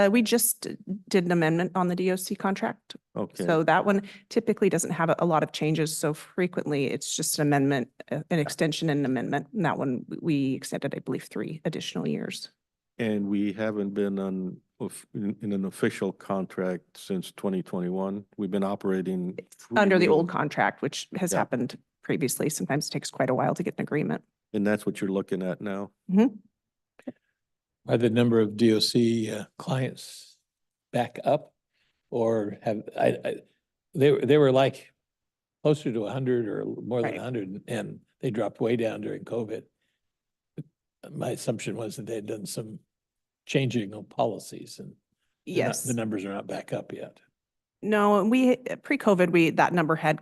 We just did an amendment on the DOC contract. Okay. So that one typically doesn't have a lot of changes. So frequently it's just an amendment, an extension and an amendment. And that one we extended, I believe, 3 additional years. And we haven't been in an official contract since 2021. We've been operating. Under the old freely, contract, which has Yeah. happened previously. Sometimes it takes quite a while to get an agreement. And that's what you're looking at now. Are the number of DOC clients back up? Or have, they were like closer to 100 or more than Right. 100, and they dropped way down during COVID. My assumption was that they'd done some changing of policies, and Yes. the numbers are not back up yet. No, and pre-COVID, that number had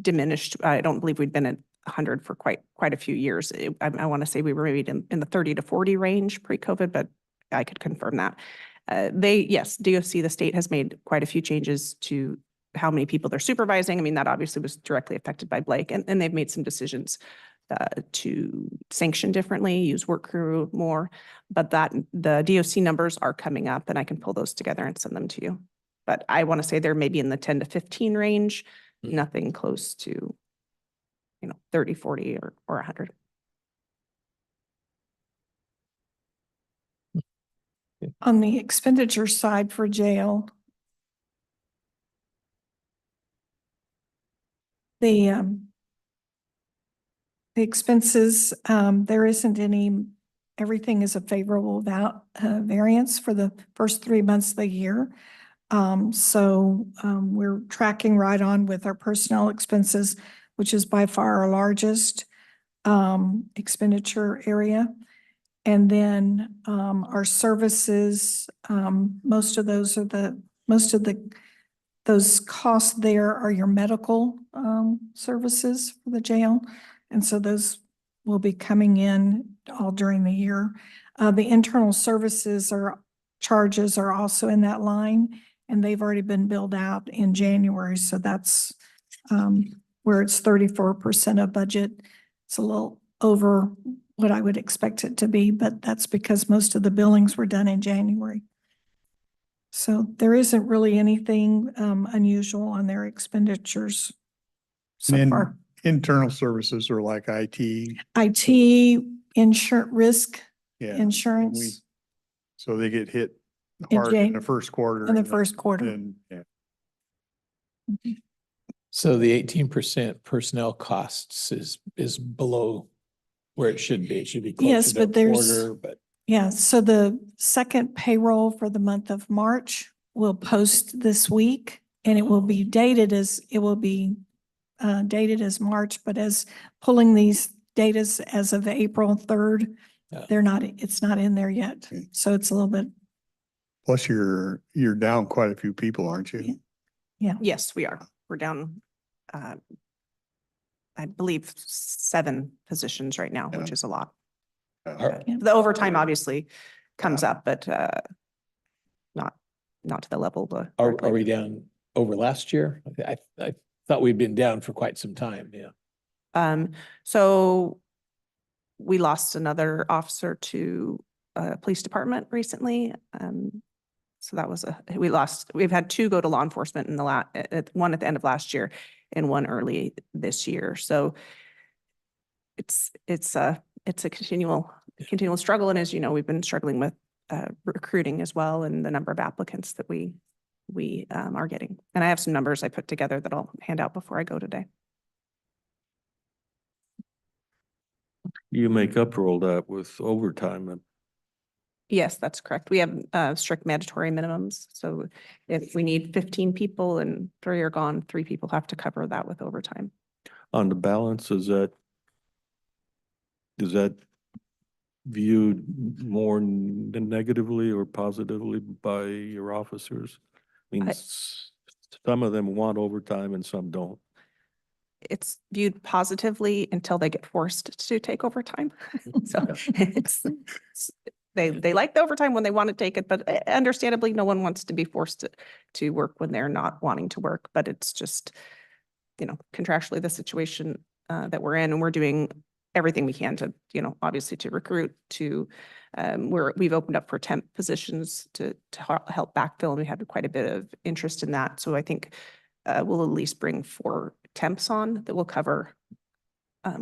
diminished. I don't believe we'd been at 100 for quite a few years. I want to say we were maybe in the 30 to 40 range pre-COVID, but I could confirm that. Yes, DOC, the state has made quite a few changes to how many people they're supervising. I mean, that obviously was directly affected by Blake, and they've made some decisions to sanction differently, use work crew more, but the DOC numbers are coming up, and I can pull those together and send them to you. But I want to say they're maybe in the 10 to 15 range, nothing close to, 30, 40 or 100. On the expenditure side for jail, the expenses, there isn't any, everything is a favorable variance for the first 3 months of the year. We're tracking right on with our personnel expenses, which is by far our largest expenditure area. And then our services, most of those costs there are your medical services for the jail. And so those will be coming in all during the year. The internal services charges are also in that line, and they've already been billed out in January. So that's where it's 34% of budget. It's a little over what I would expect it to be, but that's because most of the billings were done in January. So there isn't really anything unusual on their expenditures so And far. internal services are like IT. IT, risk Yeah. insurance So they get hit In hard in Jan- the first quarter. in the and then- first quarter. then, yeah. So the 18% personnel costs is below where it should be. It should be Yes, closer to a but there's- quarter, but Yeah, so the second payroll for the month of March will post this week, and it will be dated as March, but as pulling these datas as of April 3rd, Yeah. it's not in there yet. So it's a little bit, Plus you're down quite a few people, aren't you? Yes, we are. We're down, I believe 7 positions right now, which Yeah. is a lot. Are- Yeah. The overtime obviously comes up, but not to the level. are we down over last year? I thought we'd been down for quite some time, yeah. So we lost another officer to police department recently. So that was we've had 2 go to law enforcement in one at the end of last year and one early this year. So it's a continual struggle. And as you know, we've been struggling with recruiting as well, and the number of applicants that we are getting. And I have some numbers I put together that I'll hand out before I go today. You make up for all that with overtime. Yes, that's correct. We have strict mandatory minimums. So if we need 15 people and 3 are gone, 3 people have to cover that with overtime. On the balance, is that viewed more negatively or positively by your officers? I mean, some of them want overtime and some don't. It's viewed positively until they get forced to take overtime. So they like the overtime when they want to take it, but understandably, no one wants to be forced to work when they're not wanting to work. But it's just, contractually the situation that we're in, and we're doing everything we can to, obviously to recruit, we've opened up for temp positions to help backfill, and we had quite a bit of interest in that. So I think we'll at least bring 4 temps on that will cover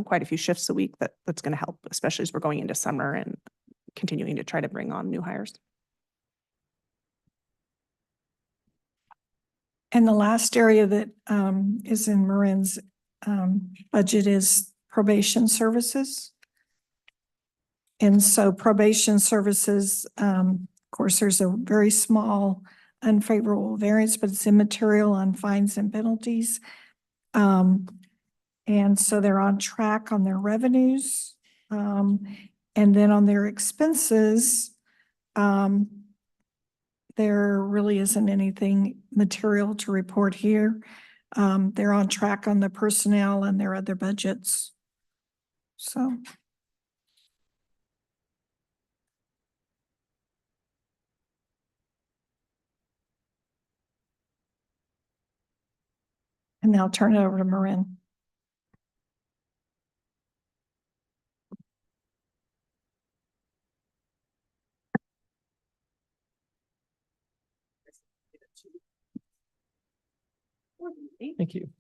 quite a few shifts a week. That's going to help, especially as we're going into summer and continuing to try to bring on new hires. And the last area that is in Marin's budget is probation services. And so probation services, of course, there's a very small unfavorable variance, but it's immaterial on fines and penalties. And so they're on track on their revenues. And then on their expenses, there really isn't anything material to report here. They're on track on the personnel and their other budgets. So. And now I'll turn it over to Marin. Thank you.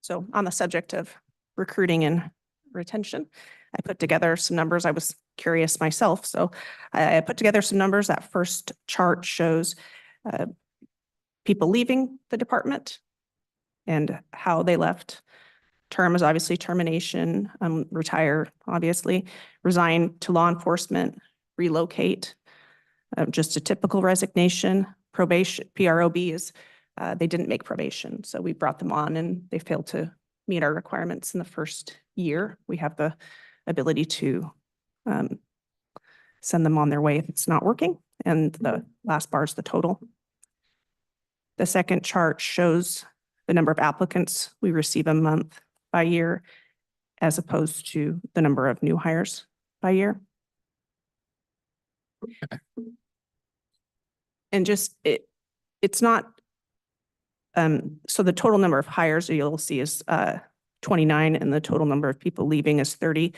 So on the subject of recruiting and retention, I put together some numbers. I was curious myself. So I put together some numbers. That first chart shows people leaving the department and how they left. Term is obviously termination, retire, obviously, resign to law enforcement, relocate, just a typical resignation. Probation, PROB is they didn't make probation. So we brought them on and they failed to meet our requirements in the first year. We have the ability to send them on their way if it's not working. And the last bar is the total. The second chart shows the number of applicants we receive a month by year, as opposed to the number of new hires by year. And just it's not, so the total number of hires you'll see is 29 and the total number of people leaving is 30.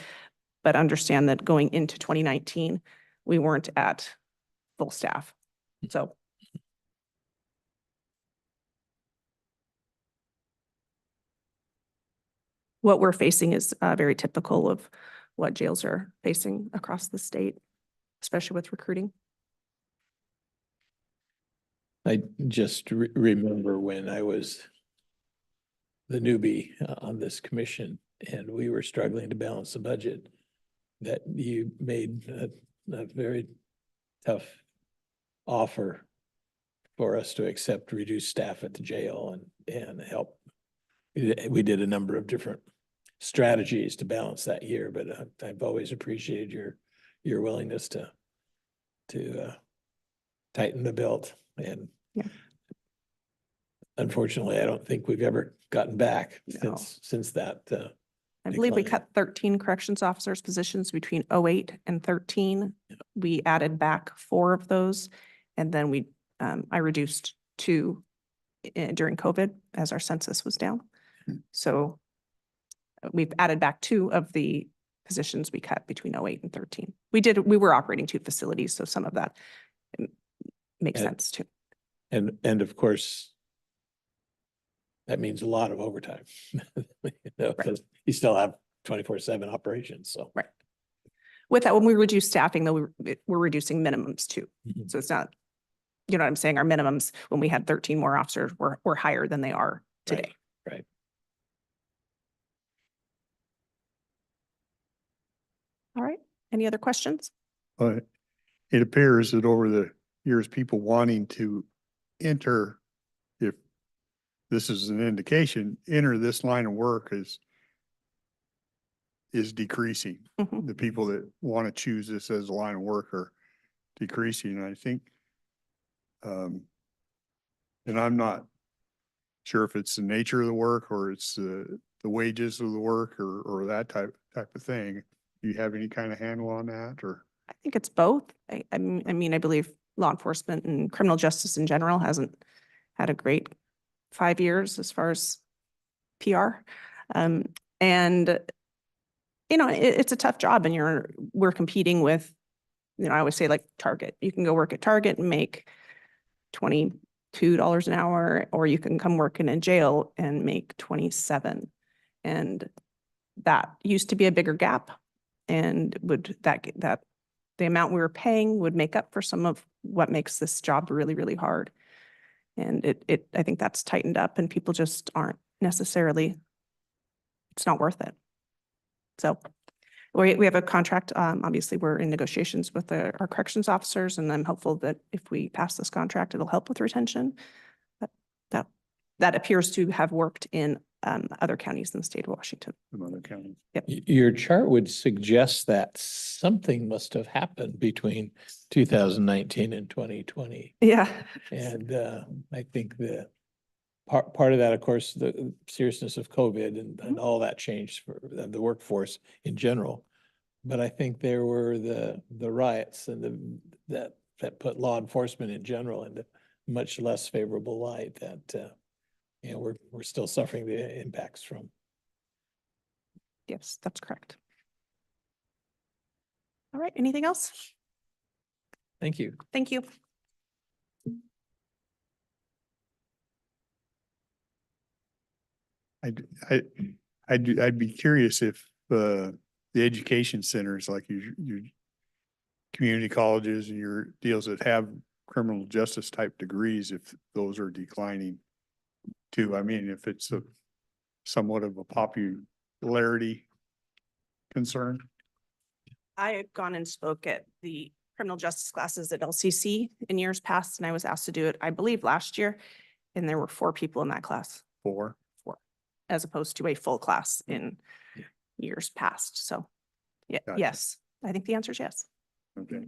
But understand that going into 2019, we weren't at full staff. So what we're facing is very typical of what jails are facing across the state, especially with recruiting. I just remember when I was the newbie on this commission and we were struggling to balance the budget, that you made a very tough offer for us to accept reduced staff at the jail and help. We did a number of different strategies to balance that year, but I've always appreciated your willingness to tighten the belt. And yeah, unfortunately, I don't think we've ever gotten back since that. I believe we decline. cut 13 corrections officers positions between 08 and 13. Yeah. We added back 4 of those, and then I reduced 2 during COVID as our census was down. So we've added back 2 of the positions we cut between 08 and 13. We were operating 2 facilities, so some of that makes sense too. And of course, that means a lot of overtime. Because you still have 24/7 operations, so. Right. With that, when we reduce staffing, though, we're reducing minimums too. Mhm. So it's not, you know what I'm saying? Our minimums, when we had 13 more officers, were higher than they are today. Right. All right. Any other questions? It appears that over the years, people wanting to enter, if this is an indication, enter this line of work is decreasing. Mhm. The people that want to choose this as a line of work are decreasing. And I think, and I'm not sure if it's the nature of the work or it's the wages of the work or that type of thing. Do you have any kind of handle on that, or? I think it's both. I mean, I believe law enforcement and criminal justice in general hasn't had a great 5 years as far as PR. And, you know, it's a tough job and we're competing with, you know, I always say like Target. You can go work at Target and make 20 $2 an hour, or you can come work in a jail and make 27. And that used to be a bigger gap, and that the amount we were paying would make up for some of what makes this job really, really hard. And I think that's tightened up, and people just aren't necessarily, it's not worth it. So we have a contract. Obviously, we're in negotiations with our corrections officers, and I'm hopeful that if we pass this contract, it'll help with retention. That appears to have worked in other counties in the state of Washington. From other counties. Your chart would suggest that something must have happened between 2019 and 2020. Yeah. And I think the part of that, of course, the seriousness of COVID and all that changed for the workforce in general. But I think there were the riots and that put law enforcement in general into much less favorable light that we're still suffering the impacts from. Yes, that's correct. All right, anything else? Thank you. Thank you. I'd be curious if the education centers, like your community colleges and your deals that have criminal justice type degrees, if those are declining too. I mean, if it's somewhat of a popularity concern. I had gone and spoke at the criminal justice classes at LCC in years past, and I was asked to do it, I believe, last year, and there were 4 people in that class. 4. As opposed to a full class in years past. So, yeah, Gotcha. yes, I think the answer is yes. Okay,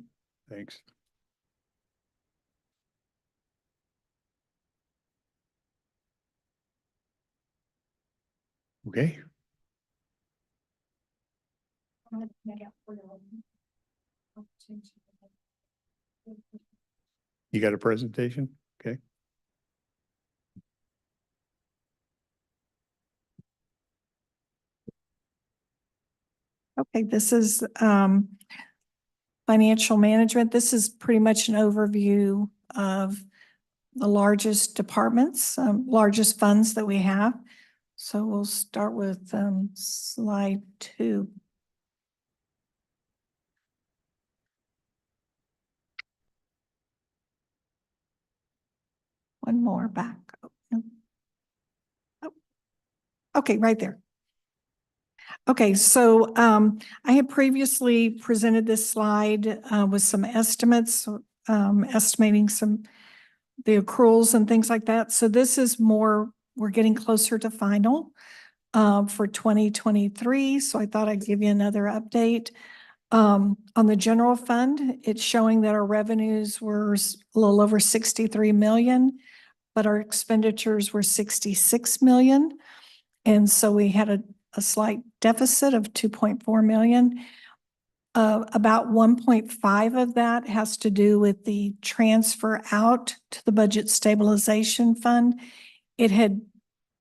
thanks. Okay. You got a presentation? Okay. Okay, this is financial management. This is pretty much an overview of the largest departments, largest funds that we have. So we'll start with slide 2. One more back. Oh, no. Oh. Okay, right there. Okay, so I had previously presented this slide with some estimates, estimating the accruals and things like that. So this is more, we're getting closer to final for 2023. So I thought I'd give you another update. On the general fund, it's showing that our revenues were a little over 63 million, but our expenditures were 66 million. And so we had a slight deficit of 2.4 million. About 1.5 of that has to do with the transfer out to the budget stabilization fund. It had,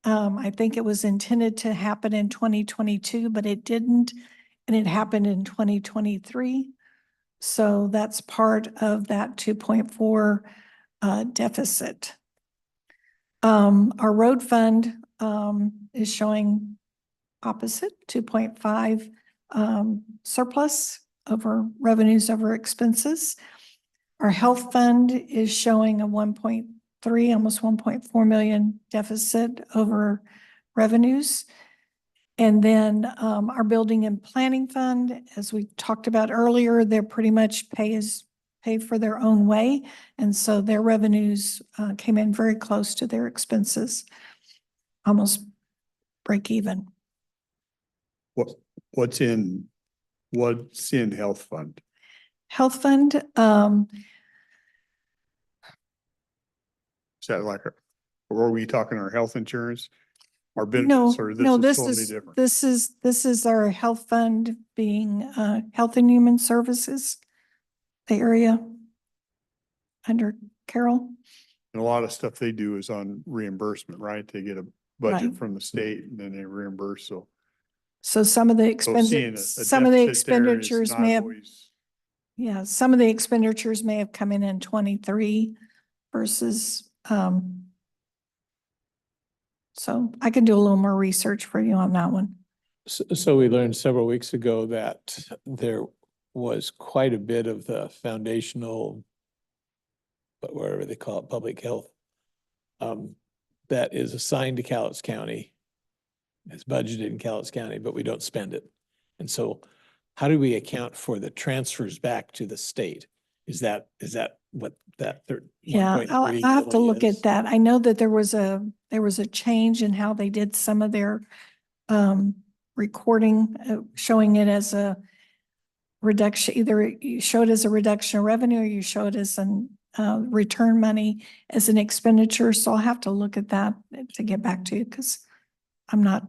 I think it was intended to happen in 2022, but it didn't, and it happened in 2023. So that's part of that 2.4 deficit. Our road fund is showing opposite, 2.5 surplus over revenues over expenses. Our health fund is showing a 1.3, almost 1.4 million deficit over revenues. And then our building and planning fund, as we talked about earlier, they're pretty much pay for their own way. And so their revenues came in very close to their expenses, almost break even. What's in health fund? Health fund, Is that like, or are we talking our health insurance? Our no, benefits, or no, this is totally different? this is our health fund being Health and Human Services, the area under Carol. And a lot of stuff they do is on reimbursement, right? They get a budget Right. from the state and then they reimburse, So some of the so seeing some of the deficit there is expenditures not may have, always- yeah, some of the expenditures may have come in 23 versus So I can do a little more research for you on that one. So we learned several weeks ago that there was quite a bit of the foundational, but whatever they call it, public health, that is assigned to Cowlitz County. It's budgeted in Cowlitz County, but we don't spend it. And so how do we account for the transfers back to the state? Is that what that third? Yeah, I'll have to look at that. I know that there was a change in how they did some of their recording, showing it as a reduction, either you show it as a reduction of revenue or you show it as an return money as an expenditure. So I'll have to look at that to get back to you because I'm not.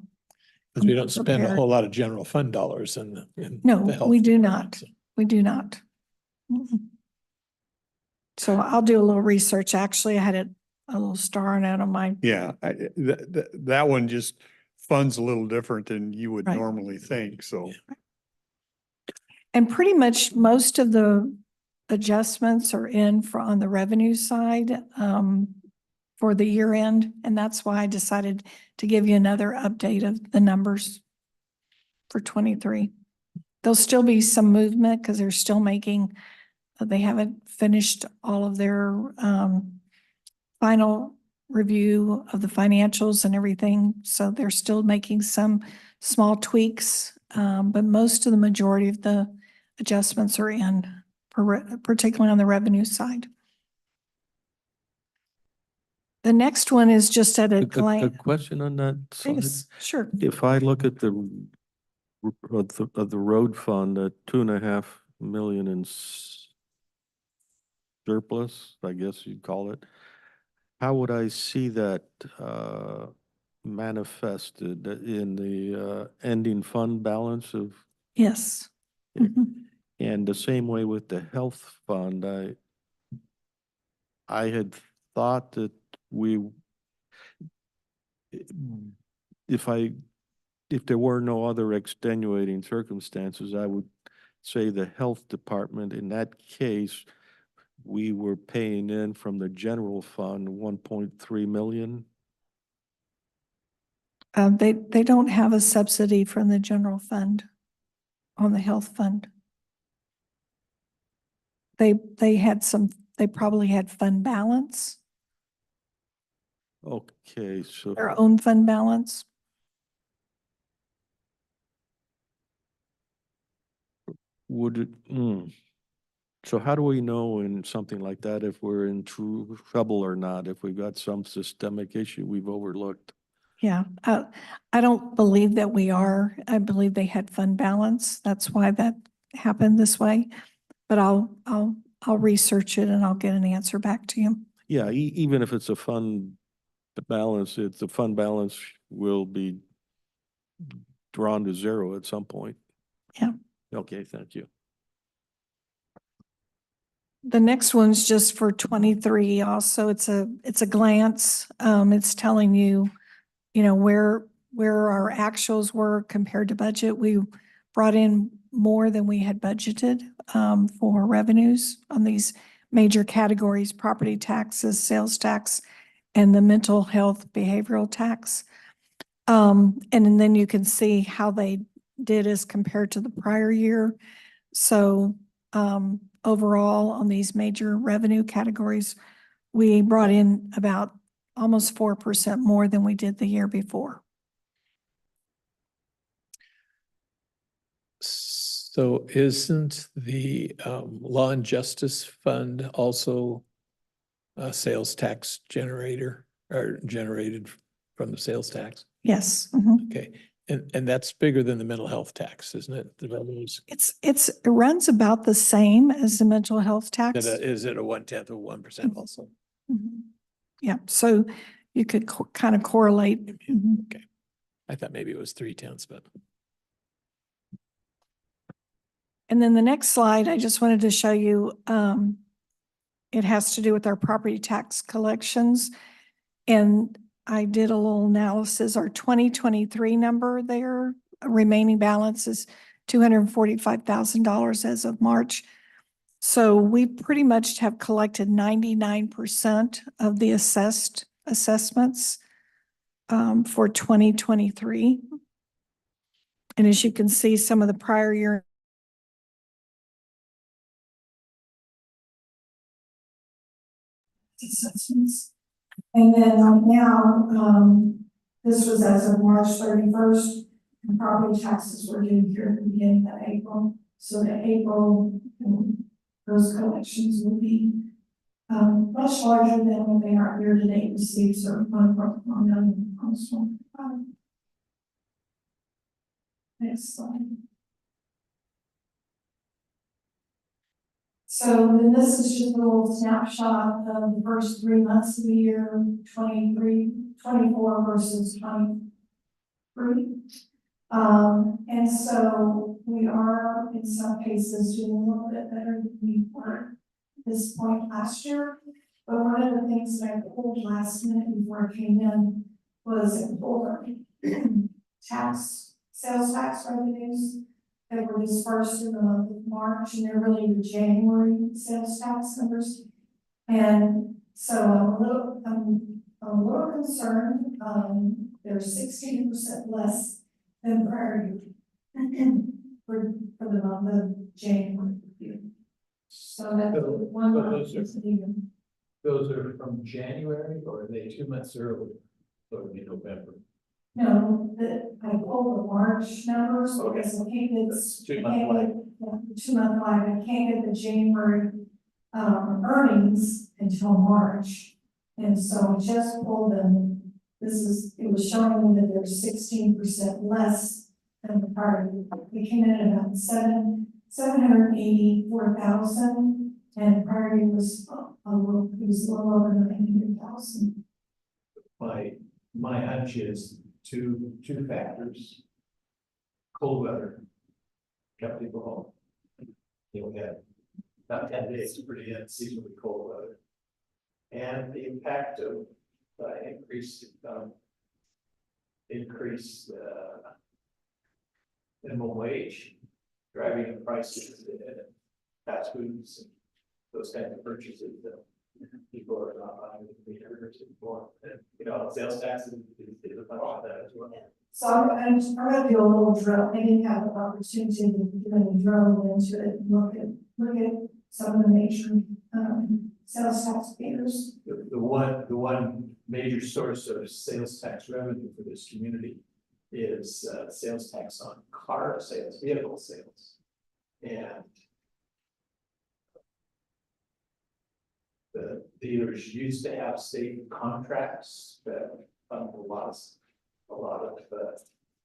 Because we I'm don't not spend a prepared. whole lot of general fund dollars in the No, health we do department, not. so. We do not. Mm-mm. So I'll do a little research. Actually, I had a little star on it on my, Yeah, that one just funds a little different than you would Right. normally think, so. and pretty much most of the adjustments are in on the revenue side for the year end. And that's why I decided to give you another update of the numbers for 23. There'll still be some movement because they're still making, they haven't finished all of their final review of the financials and everything. So they're still making some small tweaks, but most of the majority of the adjustments are in, particularly on the revenue side. The next one is just at a A glance. question on that slide. Yes, sure. If I look at the of the road fund, 2.5 million in surplus, I guess you'd call it. How would I see that manifested in the ending fund balance of, Yes. Yeah. Mhm. and the same way with the health fund, I had thought that if there were no other extenuating circumstances, I would say the health department, in that case, we were paying in from the general fund 1.3 million. They don't have a subsidy from the general fund on the health fund. They had some, they probably had fund balance, Okay, so their own fund balance. would it, so how do we know in something like that if we're in true trouble or not, if we've got some systemic issue we've overlooked? Yeah, I don't believe that we are. I believe they had fund balance. That's why that happened this way. But I'll research it and I'll get an answer back to you. Yeah, even if it's a fund balance, the fund balance will be drawn to zero at some point. Yeah. Okay, thank you. The next one's just for 23 also. It's a glance. It's telling you, where our actuals were compared to budget. We brought in more than we had budgeted for revenues on these major categories: property taxes, sales tax, and the mental health behavioral tax. And then you can see how they did as compared to the prior year. So overall, on these major revenue categories, we brought in about almost 4% more than we did the year before. So isn't the Law and Justice Fund also a sales tax generator or generated from the sales tax? Yes. Mhm. Okay, and that's bigger than the mental health tax, isn't it? The revenues. It runs about the same as the mental health tax. Is it a 1/10 of 1% also? Mhm. Yeah, so you could kind of correlate. Mhm. Okay, I thought maybe it was 3/10, but. And then the next slide, I just wanted to show you, it has to do with our property tax collections. And I did a little analysis. Our 2023 number there, remaining balance is $245,000 as of March. So we pretty much have collected 99% of the assessments for 2023. And as you can see, some of the prior year assessments. And then right now, this was as of March 31st, and property taxes were due here at the beginning of April. So that April, those collections will be much larger than what they are year to date receipts or 1.4 million. Next slide. So then this is just a little snapshot of the first 3 months of the year, 24 versus 23. And so we are in some cases doing a little bit better than we were at this point last year. But one of the things that I pulled last minute before I came in was it pulled our sales tax revenues that were dispersed in the month of March, and they're really the January sales tax numbers. And so I'm a little concerned. They're 16% less than prior year for the month of January. So that's one month. Those are from January, or are they 2 months early? So it'd be November. No, I pulled the March numbers because I can't get, That's 2 I months can't lag. get 2 month lag. I can't get the January earnings until March. And so I just pulled them. It was showing me that they're 16% less than the prior year. We came in at about 784,000, and prior year was a little over 900,000. My hunch is two factors. Cold weather kept people home. We had about 10 days of pretty unseasonably cold weather. And the impact of increased minimum wage, driving the prices in fast foods and those kinds of purchases that people are not buying anymore. And, sales tax is a bunch of that as well. So I'm going to do a little drill. I didn't have the opportunity to do any drill into it and look at some of the major sales tax payers. The one major source of sales tax revenue for this community is sales tax on car sales, vehicle sales. And the dealers used to have state contracts that fund a lot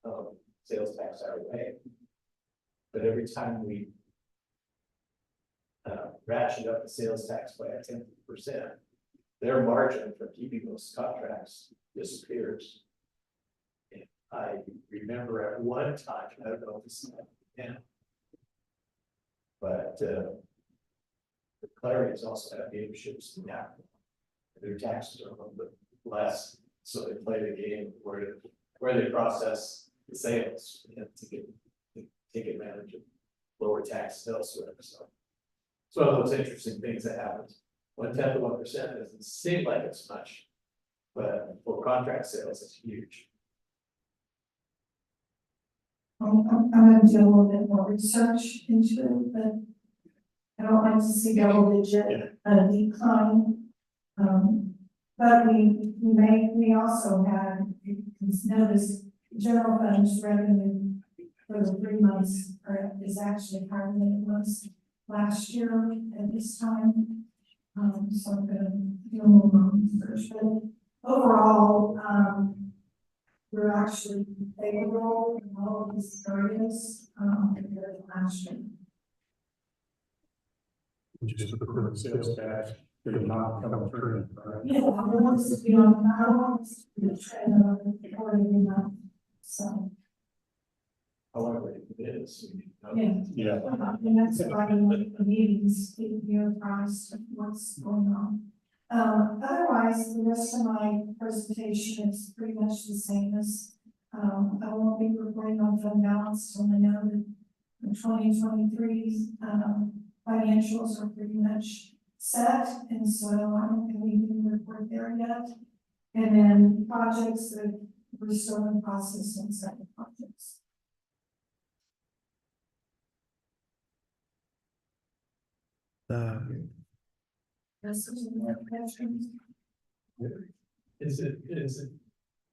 of sales tax our way. But every time we ratchet up the sales tax by 10%, their margin for keeping those contracts disappears. And I remember at one time, I don't know if this is now, but the Clarions also have dealerships now. Their taxes are a little bit less, so they play the game where they process the sales and to take advantage of lower taxes elsewhere. So it's one of those interesting things that happens. 1/10 of 1% doesn't seem like it's much, but for contract sales, it's huge. I'm going to do a little bit more research into it, but I don't like to see double-digit decline. But we also had, you can notice, general funds revenue for the 3 months is actually higher than it was last year at this time. So I'm going to do a little more research. But overall, we're actually favorable in all of these areas compared to last year. Which is for the sales tax, they're not coming through, right? Yeah, I want us to be on, I want us to be a trend of the quarterly month. So, However, it is. yeah. And that's why we want the meetings, keep you apprised of what's going on. Otherwise, the rest of my presentation is pretty much the same as, I won't be reporting on fund balance till I know that the 2023 financial financials are pretty much set, and so I don't have anything to report there yet. And then projects that we're still in process on second projects. This is more questions. Is it,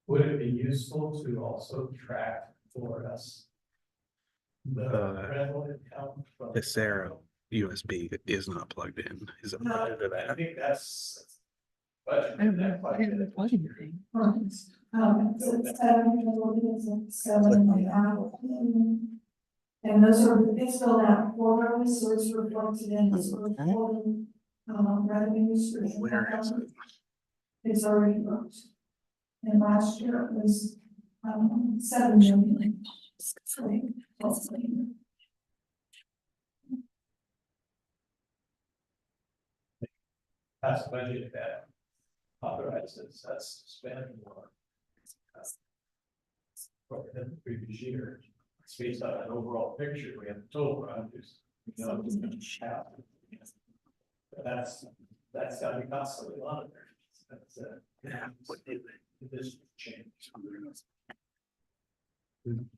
would it be useful to also track for us the rental income from? The Sarah USB is not plugged in. Is it plugged into I that? think that's. But that budget. So it's 7 and those are, it's filled out quarterly, so it's reflected in the sort of quarterly, revenues. Where is it? It's already booked. And last year it was, 7 million. That's budget that authorizes us to spend more. For the previous year, it's based on an overall picture, we have total revenues. You know, it's gonna shout. But that's gotta be constantly monitored. That's this change.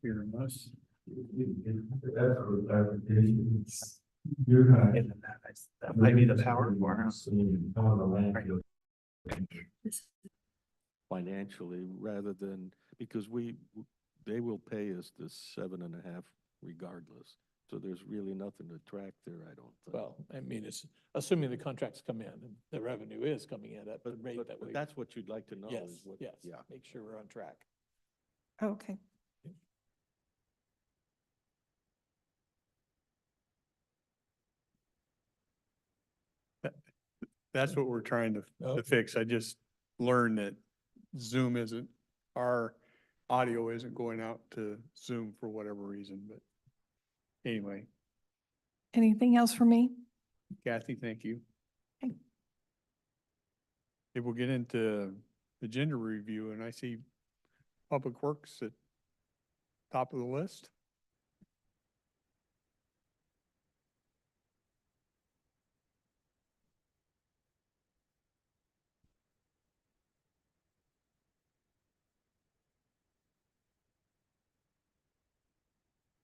Hearing us. That might be the power for us. Financially, rather than, because they will pay us the 7.5 regardless. So there's really nothing to track there, I don't think. Well, I mean, it's assuming the contracts come in and the revenue is coming in at the But, rate but, that but we. that's what you'd like to know Yes, is what, yes, yeah. make sure we're on track. Okay. That's what we're trying Oh. to fix. I just learned that Zoom isn't, our audio isn't going out to Zoom for whatever reason, but anyway, Anything else for me? Kathy, thank you. Okay. If we'll get into agenda review, and I see Public Works at top of the list.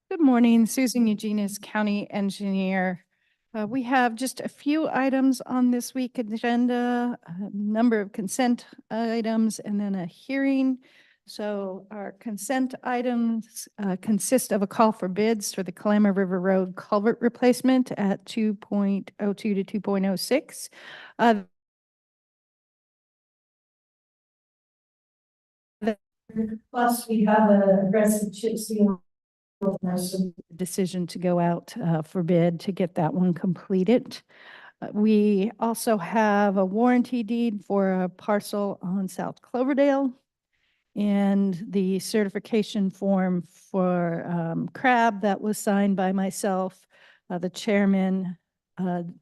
Good morning, Susan Eugenius, County Engineer. We have just a few items on this week's agenda, a number of consent items, and then a hearing. So our consent items consist of a call for bids for the Kalama River Road culvert replacement at 2.02 to 2.06. Plus, we have a aggressive chip seal. Decision to go out for bid to get that one completed. We also have a warranty deed for a parcel on South Cloverdale and the certification form for Crab that was signed by myself, the chairman, the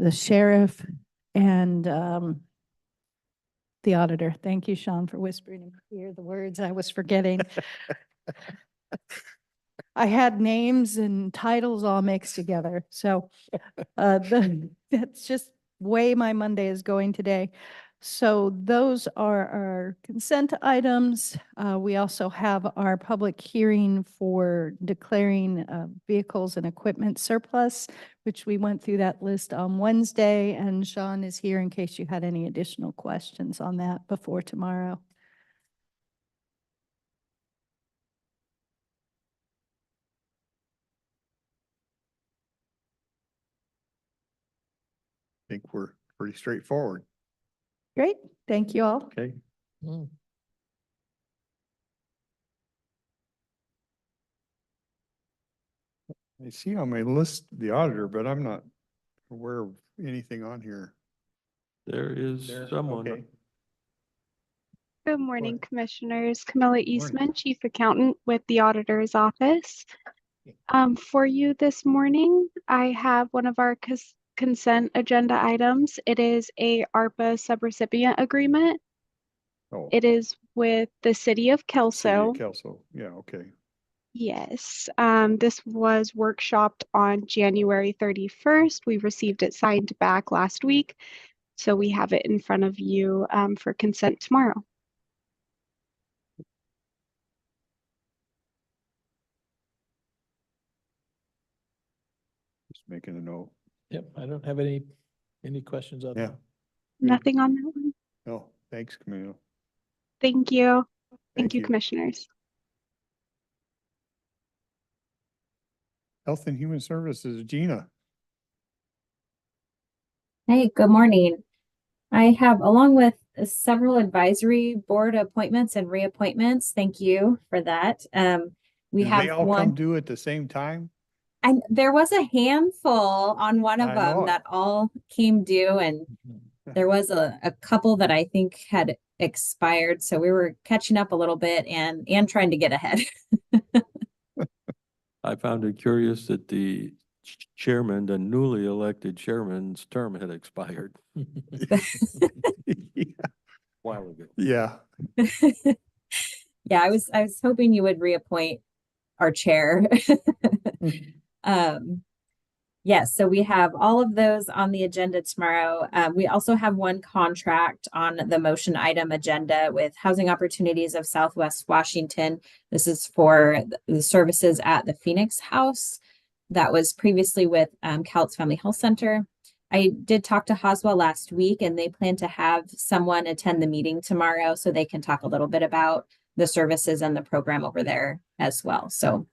sheriff, and the auditor. Thank you, Sean, for whispering in my ear the words I was forgetting. I had names and titles all mixed together. So that's just way my Monday is going today. So those are our consent items. We also have our public hearing for declaring vehicles and equipment surplus, which we went through that list on Wednesday, and Sean is here in case you had any additional questions on that before tomorrow. I think we're pretty straightforward. Great. Thank you all. Okay. I see on my list the auditor, but I'm not aware of anything on here. There is There, someone. okay. Good morning, Commissioners. Camilla Morning. Eastman, Chief Accountant with the Auditor's Office. For you this morning, I have one of our consent agenda items. It is a ARPA subrecipient agreement. Oh, It is with the City of City of Kelso. Kelso. Yeah, okay. Yes, this was workshopped on January 31st. We received it signed back last week, so we have it in front of you for consent tomorrow. Just making a note. Yep, I don't have any questions on Yeah. that. Nothing on that one. No, thanks, Camille. Thank you. Thank Thank you, you. commissioners. Health and Human Services, Gina. Hey, good morning. I have, along with several advisory board appointments and reappointments, thank you for that. We Did have they all come one, due at the same time? and there was a handful on one of I know them it. that all came due, and there was a couple that I think had expired, so we were catching up a little bit and trying to get ahead. I found it curious that the chairman, the newly elected chairman's term had expired a while ago. Yeah, Yeah, I was hoping you would reappoint our chair. Yes, so we have all of those on the agenda tomorrow. We also have one contract on the motion item agenda with Housing Opportunities of Southwest Washington. This is for the services at the Phoenix House that was previously with Cowlitz Family Health Center. I did talk to Hoswell last week, and they plan to have someone attend the meeting tomorrow so they can talk a little bit about the services and the program over there as well. So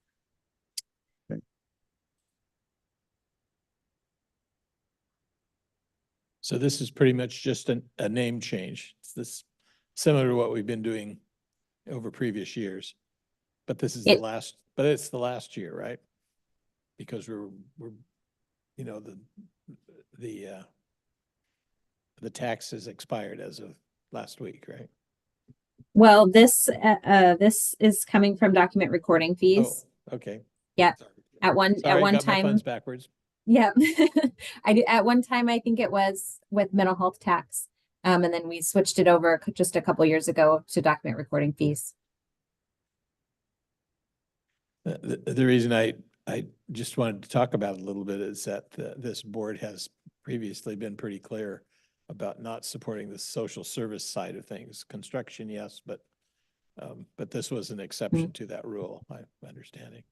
So this is pretty much just a name change. It's this similar to what we've been doing over previous years. But this is but it's the last year, right? Because we're, you know, the tax has expired as of last week, right? well, this is coming from document recording fees. Oh, okay. Yeah. Sorry. At one Sorry, I got my time, funds backwards. yeah. I do, at one time, I think it was with mental health tax. And then we switched it over just a couple years ago to document recording fees. The reason I just wanted to talk about it a little bit is that this board has previously been pretty clear about not supporting the social service side of things. Construction, yes, but this was an exception to that rule, my understanding.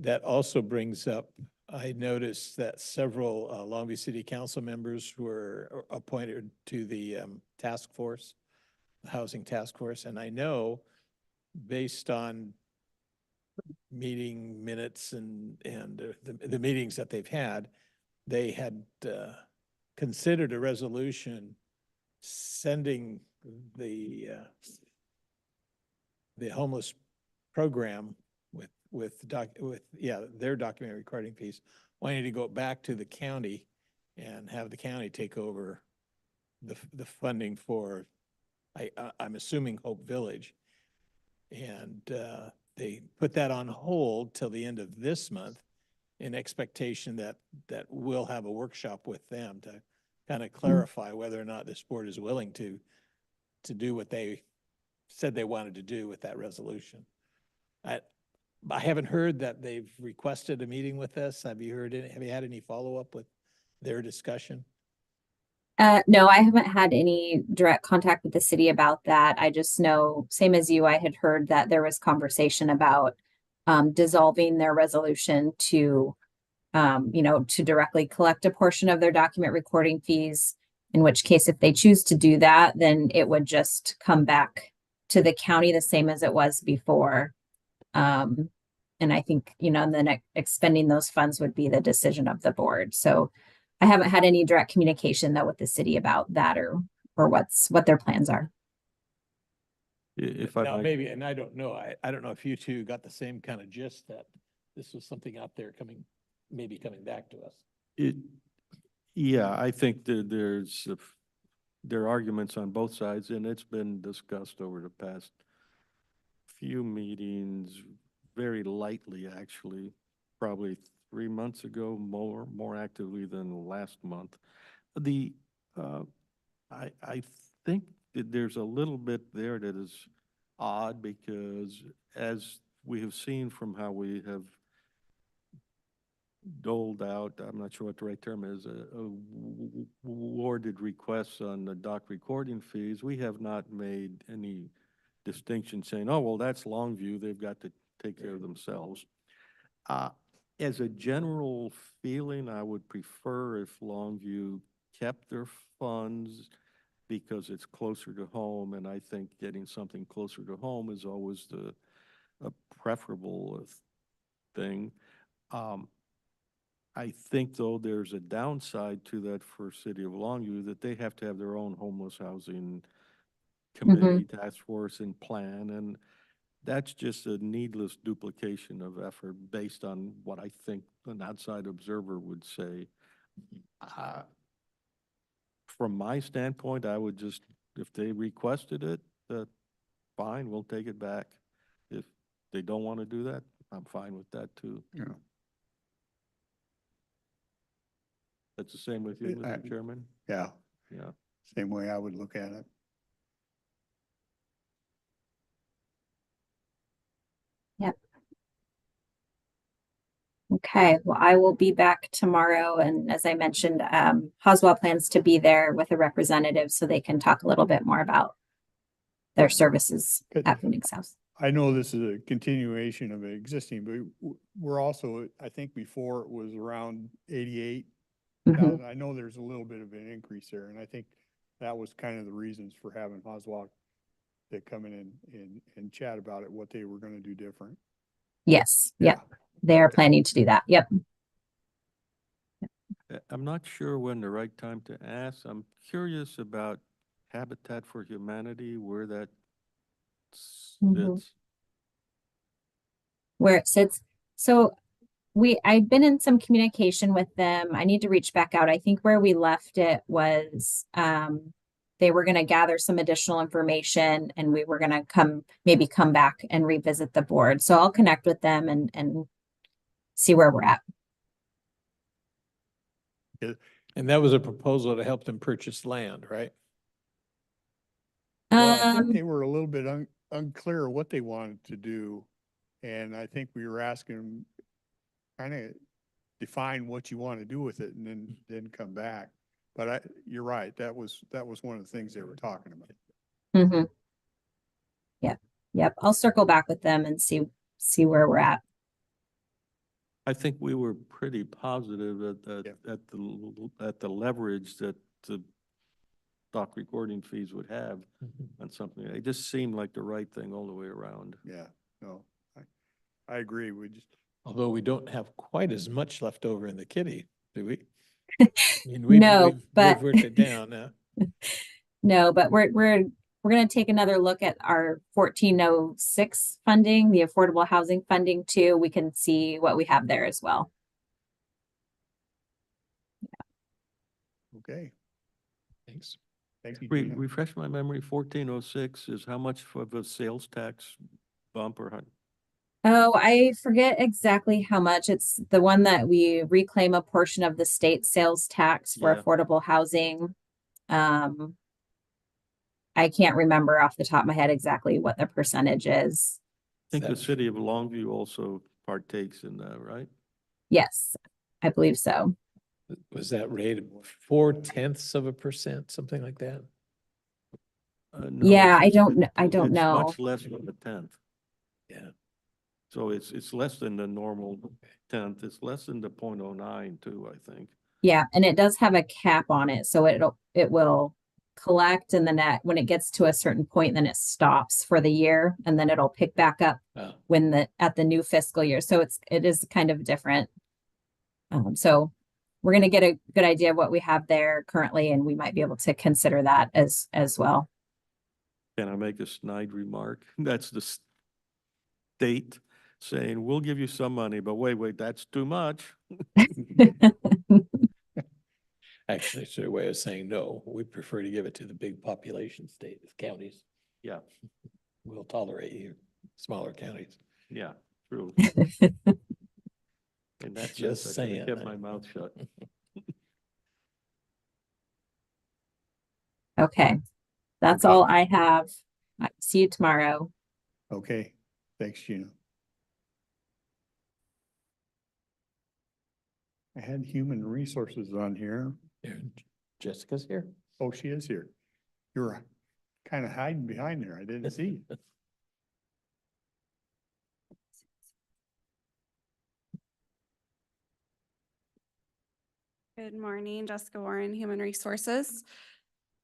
That also brings up, I noticed that several Long Beach City Council members were appointed to the task force, the housing task force, and I know based on meeting minutes and the meetings that they've had, they had considered a resolution sending the homeless program with their document recording piece, wanting to go back to the county and have the county take over the funding for, I'm assuming Hope Village. And they put that on hold till the end of this month in expectation that we'll have a workshop with them to kind of clarify whether or not this board is willing to do what they said they wanted to do with that resolution. I haven't heard that they've requested a meeting with us. Have you had any follow-up with their discussion? No, I haven't had any direct contact with the city about that. I just know, same as you, I had heard that there was conversation about dissolving their resolution to, to directly collect a portion of their document recording fees. In which case, if they choose to do that, then it would just come back to the county the same as it was before. And I think, then expending those funds would be the decision of the board. So I haven't had any direct communication though with the city about that or what their plans are. If I Now, might, maybe, and I don't know, I don't know if you two got the same kind of gist that this was something out there maybe coming back to us. Yeah, I think that there are arguments on both sides, and it's been discussed over the past few meetings, very lightly, actually, probably 3 months ago, more actively than last month. I think that there's a little bit there that is odd because as we have seen from how we have doled out, I'm not sure what the right term is, awarded requests on the dock recording fees, we have not made any distinction saying, oh, well, that's Longview, they've got to take care of themselves. As a general feeling, I would prefer if Longview kept their funds because it's closer to home, and I think getting something closer to home is always a preferable thing. I think, though, there's a downside to that for City of Longview, that they have to have their own homeless housing committee, task force, and plan, and that's just a needless duplication of effort based on what I think an outside observer would say. From my standpoint, I would just, if they requested it, fine, we'll take it back. If they don't want to do that, I'm fine with that too. Yeah. That's the same with you, Mr. Chairman? Yeah, Yeah. same way I would look at it. Yep. Okay, well, I will be back tomorrow, and as I mentioned, Hoswell plans to be there with a representative so they can talk a little bit more about their services Good. at Phoenix House. I know this is a continuation of existing, but we're also, I think before it was around 88. Mhm. I know there's a little bit of an increase there, and I think that was kind of the reasons for having Hoswell to come in and chat about it, what they were gonna do different. Yes, yep, they are planning to do that, yep. I'm not sure when the right time to ask. I'm curious about Habitat for Humanity, where that Mhm. sits. Where it sits. So I've been in some communication with them. I need to reach back out. I think where we left it was, they were gonna gather some additional information and we were gonna maybe come back and revisit the board. So I'll connect with them and see where we're at. And that was a proposal to help them purchase land, right? Well, I think Um, they were a little bit unclear what they wanted to do. And I think we were asking them, kind of define what you want to do with it and then come back. But you're right, that was one of the things they were talking about. mhm. Yep, I'll circle back with them and see where we're at. I think we were pretty positive at the leverage that the dock recording fees would have on something. It just seemed like the right thing all the way around. Yeah, no, I agree. We just, Although we don't have quite as much left over in the kitty, do we? I mean, No, but- we've worked it down now. No, but we're gonna take another look at our 1406 funding, the affordable housing funding too. We can see what we have there as well. okay, Thanks. thank you, Gina. Refresh my memory, 1406 is how much of a sales tax bump or? Oh, I forget exactly how much. It's the one that we reclaim a portion of the state sales tax for Yeah. affordable housing. I can't remember off the top of my head exactly what the percentage is. I think the city of Longview also partakes in that, right? Yes, I believe so. Was that rate 0.4%, something like that? No, Yeah, it's- I don't it's know. Much less than a tenth. Yeah. So it's less than the normal tenth. It's less than the 0.09 too, I think. Yeah, and it does have a cap on it, so it will collect and then when it gets to a certain point, then it stops for the year and then it'll pick back up at the new fiscal year. So it is kind of different. So we're gonna get a good idea of what we have there currently, and we might be able to consider that as well. Can I make a snide remark? That's the state saying, we'll give you some money, but wait, that's too much. Actually, it's their way of saying, no, we prefer to give it to the big population states, counties. Yeah, We'll tolerate you, smaller counties. yeah, true. And that's Just just, I saying. kept my mouth shut. Okay, that's all I have. See you tomorrow. Okay, thanks, Gina. I had human resources on here. There, Jessica's here. Oh, she is here. You were kind of hiding behind there. I didn't see you. Good morning, Jessica Warren, Human Resources.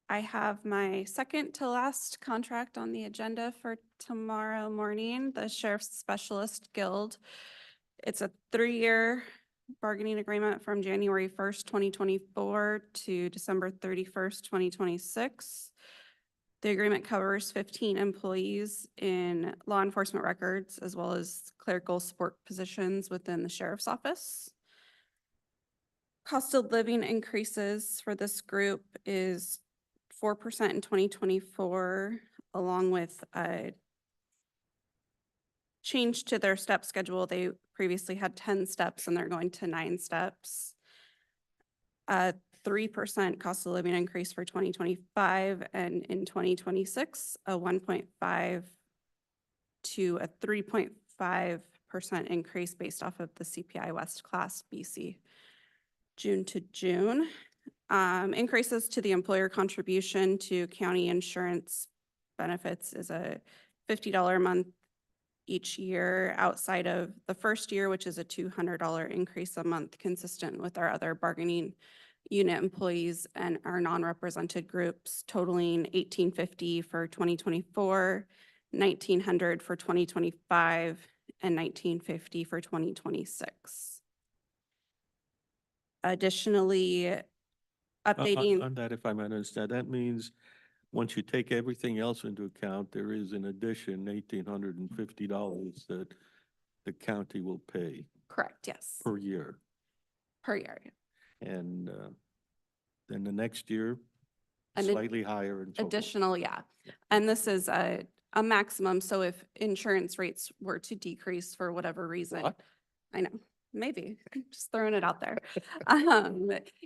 I have my second to last contract on the agenda for tomorrow morning, the Sheriff's Specialist Guild. It's a 3-year bargaining agreement from January 1st, 2024 to December 31st, 2026. The agreement covers 15 employees in law enforcement records, as well as clerical support positions within the Sheriff's Office. Cost of living increases for this group is 4% in 2024, along with a change to their step schedule. They previously had 10 steps and they're going to 9 steps. 3% cost of living increase for 2025, and in 2026, a 1.5 to a 3.5% increase based off of the CPI West class BC. June to June. Increases to the employer contribution to county insurance benefits is a $50 a month each year outside of the first year, which is a $200 increase a month, consistent with our other bargaining unit employees and our non-represented groups, totaling $1,850 for 2024, $1,900 for 2025, and $1,950 for 2026. Additionally, updating. On that, if I might understand, that means once you take everything else into account, there is in addition $1,850 that the county will pay Correct, yes, per year. per year. And then the next year, An slightly higher and so forth. Additional, yeah. And this is a maximum, so if insurance rates were to decrease for whatever reason. What? I know, maybe, just throwing it out there.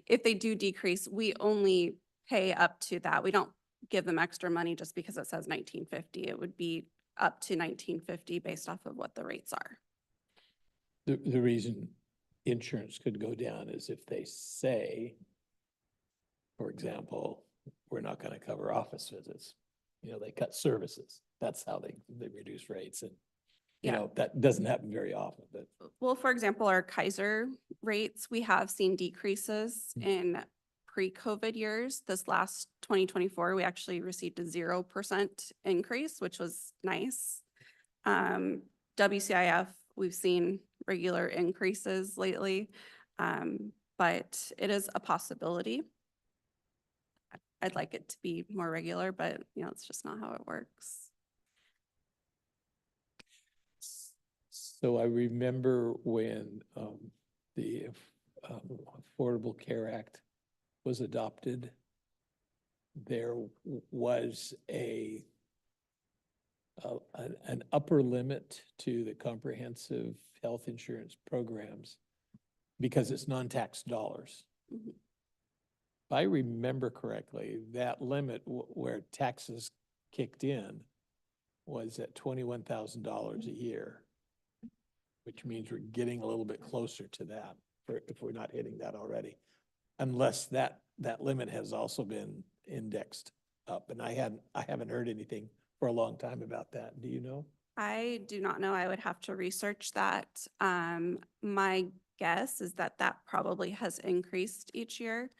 If they do decrease, we only pay up to that. We don't give them extra money just because it says 1950. It would be up to 1950 based off of what the rates are. The reason insurance could go down is if they say, for example, we're not going to cover office visits. You know, they cut services. That's how they reduce rates. And, you Yeah. know, that doesn't happen very often, but Well, for example, our Kaiser rates, we have seen decreases in pre-COVID years. This last 2024, we actually received a 0% increase, which was nice. WCIF, we've seen regular increases lately, but it is a possibility. I'd like it to be more regular, but you know, it's just not how it works. so I remember when the Affordable Care Act was adopted, there was an upper limit to the comprehensive health insurance programs because it's non-tax dollars. Mhm. If I remember correctly, that limit where taxes kicked in was at $21,000 a year, which means we're getting a little bit closer to that if we're not hitting that already. Unless that limit has also been indexed up, and I haven't heard anything for a long time about that. Do you know? I do not know. I would have to research that. My guess is that that probably has increased each year.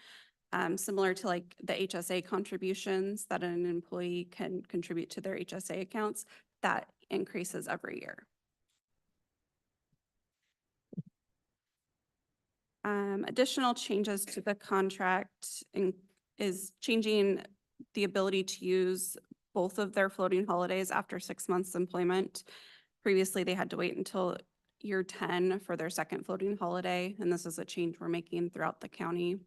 Similar to like the HSA contributions that an employee can contribute to their HSA accounts, that increases every year. Additional changes to the contract is changing the ability to use both of their floating holidays after 6 months employment. Previously, they had to wait until year 10 for their second floating holiday, and this is a change we're making throughout the county.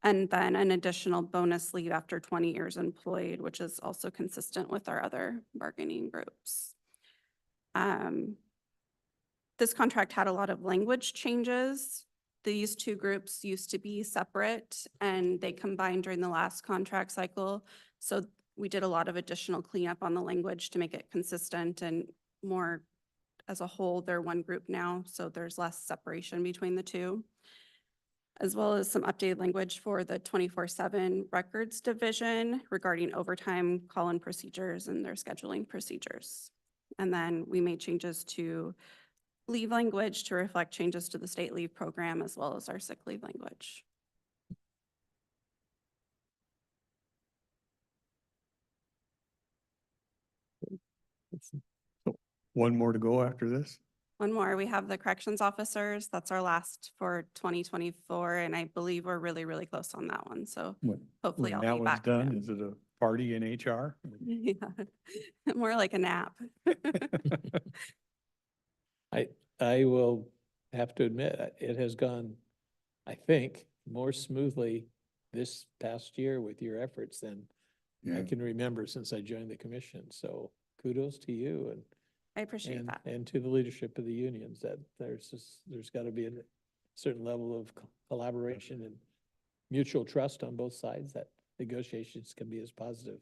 And then an additional bonus leave after 20 years employed, which is also consistent with our other bargaining groups. This contract had a lot of language changes. These two groups used to be separate and they combined during the last contract cycle. So we did a lot of additional cleanup on the language to make it consistent and more as a whole, they're one group now, so there's less separation between the two. As well as some updated language for the 24/7 records division regarding overtime call-in procedures and their scheduling procedures. And then we made changes to leave language to reflect changes to the state leave program as well as our sick leave language. One more to go after this? One more, we have the corrections officers. That's our last for 2024, and I believe we're really, really close on that one. So hopefully When I'll that be one's back. done, soon. is it a party in HR? Yeah, more like a nap. I will have to admit, it has gone, I think, more smoothly this past year with your efforts than I Yeah. can remember since I joined the commission. So kudos to you and I appreciate that. and to the leadership of the unions that there's got to be a certain level of collaboration and mutual trust on both sides that negotiations can be as positive.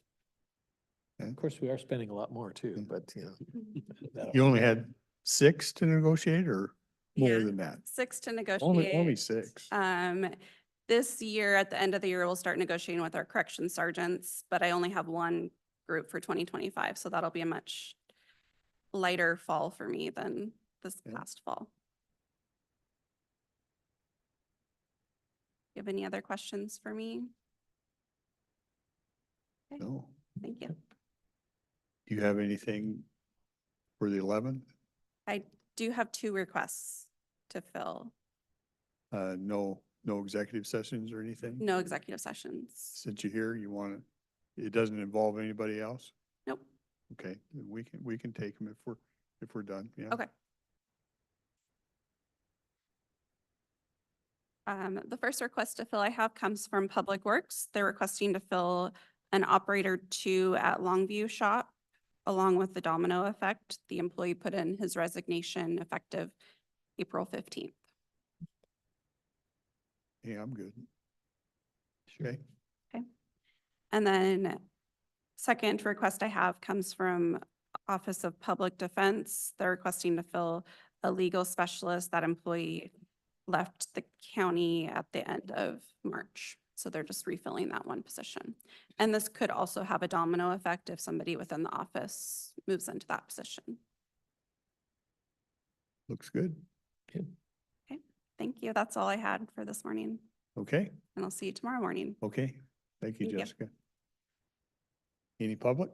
Yeah. Of course, we are spending a lot more too, but you know. that'll- You only had 6 to negotiate or more Yeah, than that? 6 to negotiate. Only 6. This year, at the end of the year, we'll start negotiating with our correction sergeants, but I only have one group for 2025, so that'll be a much lighter fall for me than this Yeah. past fall. You have any other questions for me? Okay, No. thank you. Do you have anything for the 11th? I do have 2 requests to fill. No executive sessions or anything? No executive sessions. Since you're here, you want it doesn't involve anybody else? Nope. Okay, then we can take them if we're done, yeah. Okay. The first request to fill I have comes from Public Works. They're requesting to fill an operator 2 at Longview Shop. Along with the domino effect, the employee put in his resignation effective April 15th. Yeah, I'm good. Okay, And then second request I have comes from Office of Public Defense. They're requesting to fill a legal specialist. That employee left the county at the end of March. So they're just refilling that one position. And this could also have a domino effect if somebody within the office moves into that position. looks good. Thank you. That's all I had for this morning. Okay, And I'll see you tomorrow morning. okay. Thank you, Thank you. Jessica. Any public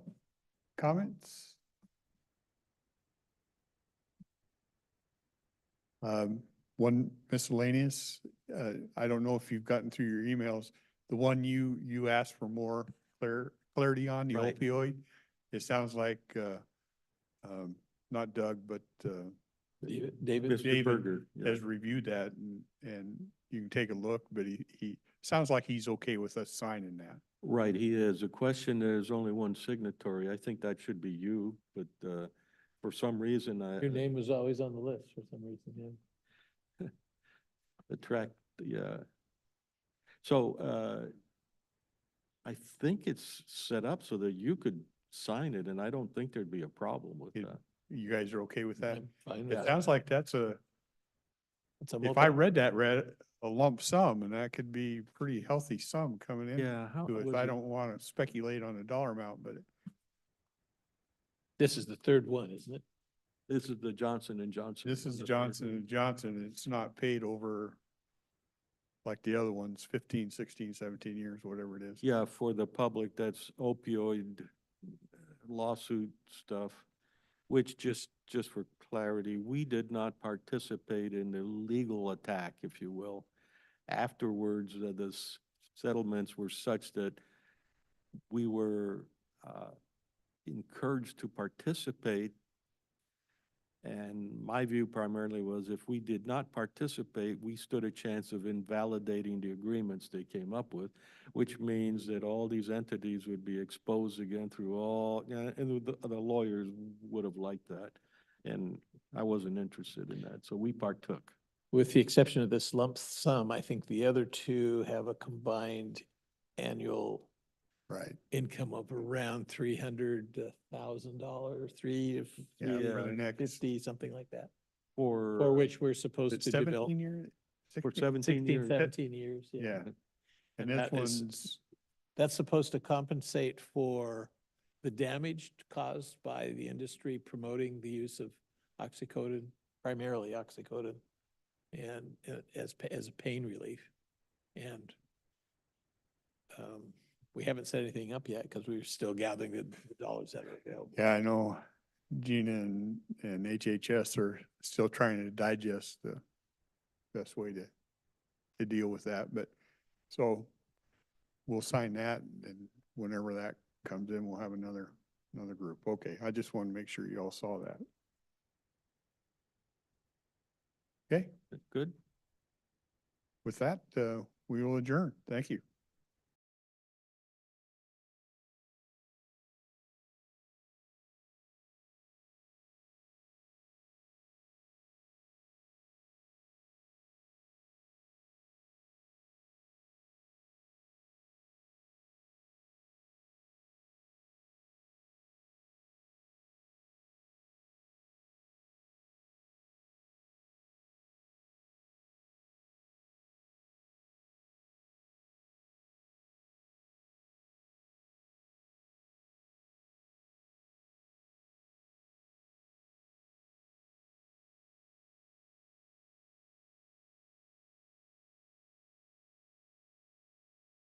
comments? One miscellaneous, I don't know if you've gotten through your emails, the one you asked for more clarity on, the Right. opioid. It sounds like, not Doug, but, David, Mr. David Berger, yeah. has reviewed that and you can take a look, but he sounds like he's okay with us signing that. Right, he is. A question, there's only one signatory. I think that should be you, but for some reason, your name was always on the list for some reason, yeah. the track, yeah. So I think it's set up so that you could sign it, and I don't think there'd be a problem with It- that. You guys are okay with that? I'm fine with It that. sounds like that's It's a if I multi- read a lump sum, and that could be pretty healthy sum coming in. Yeah, how To it. was I it? don't want to speculate on a dollar amount, but This is the third one, isn't it? This is the Johnson and Johnson. this is one, the third Johnson one. and Johnson. It's not paid over like the other ones, 15, 16, 17 years, whatever it is. Yeah, for the public, that's opioid lawsuit stuff, which just for clarity, we did not participate in the legal attack, if you will. Afterwards, the settlements were such that we were encouraged to participate. And my view primarily was if we did not participate, we stood a chance of invalidating the agreements they came up with, which means that all these entities would be exposed again through all, and the lawyers would have liked that. And I wasn't interested in that, so we partook. With the exception of this lump sum, I think the other two have a combined annual Right. income of around $300,000, Yeah, for the next- 50, something like that, For. for which we're supposed It's to develop 17 years? For 16? 17 16, years. 17 years. Yeah. And And this that is- one's, That's supposed to compensate for the damage caused by the industry promoting the use of oxycodone, primarily oxycodone, and as a pain relief. And we haven't set anything up yet because we're still gathering the dollars that are available. yeah, I know Gina and HHS are still trying to digest the best way to deal with that, but so we'll sign that and whenever that comes in, we'll have another group. Okay, I just want to make sure you all saw that. Okay, Good. with that, we will adjourn. Thank you.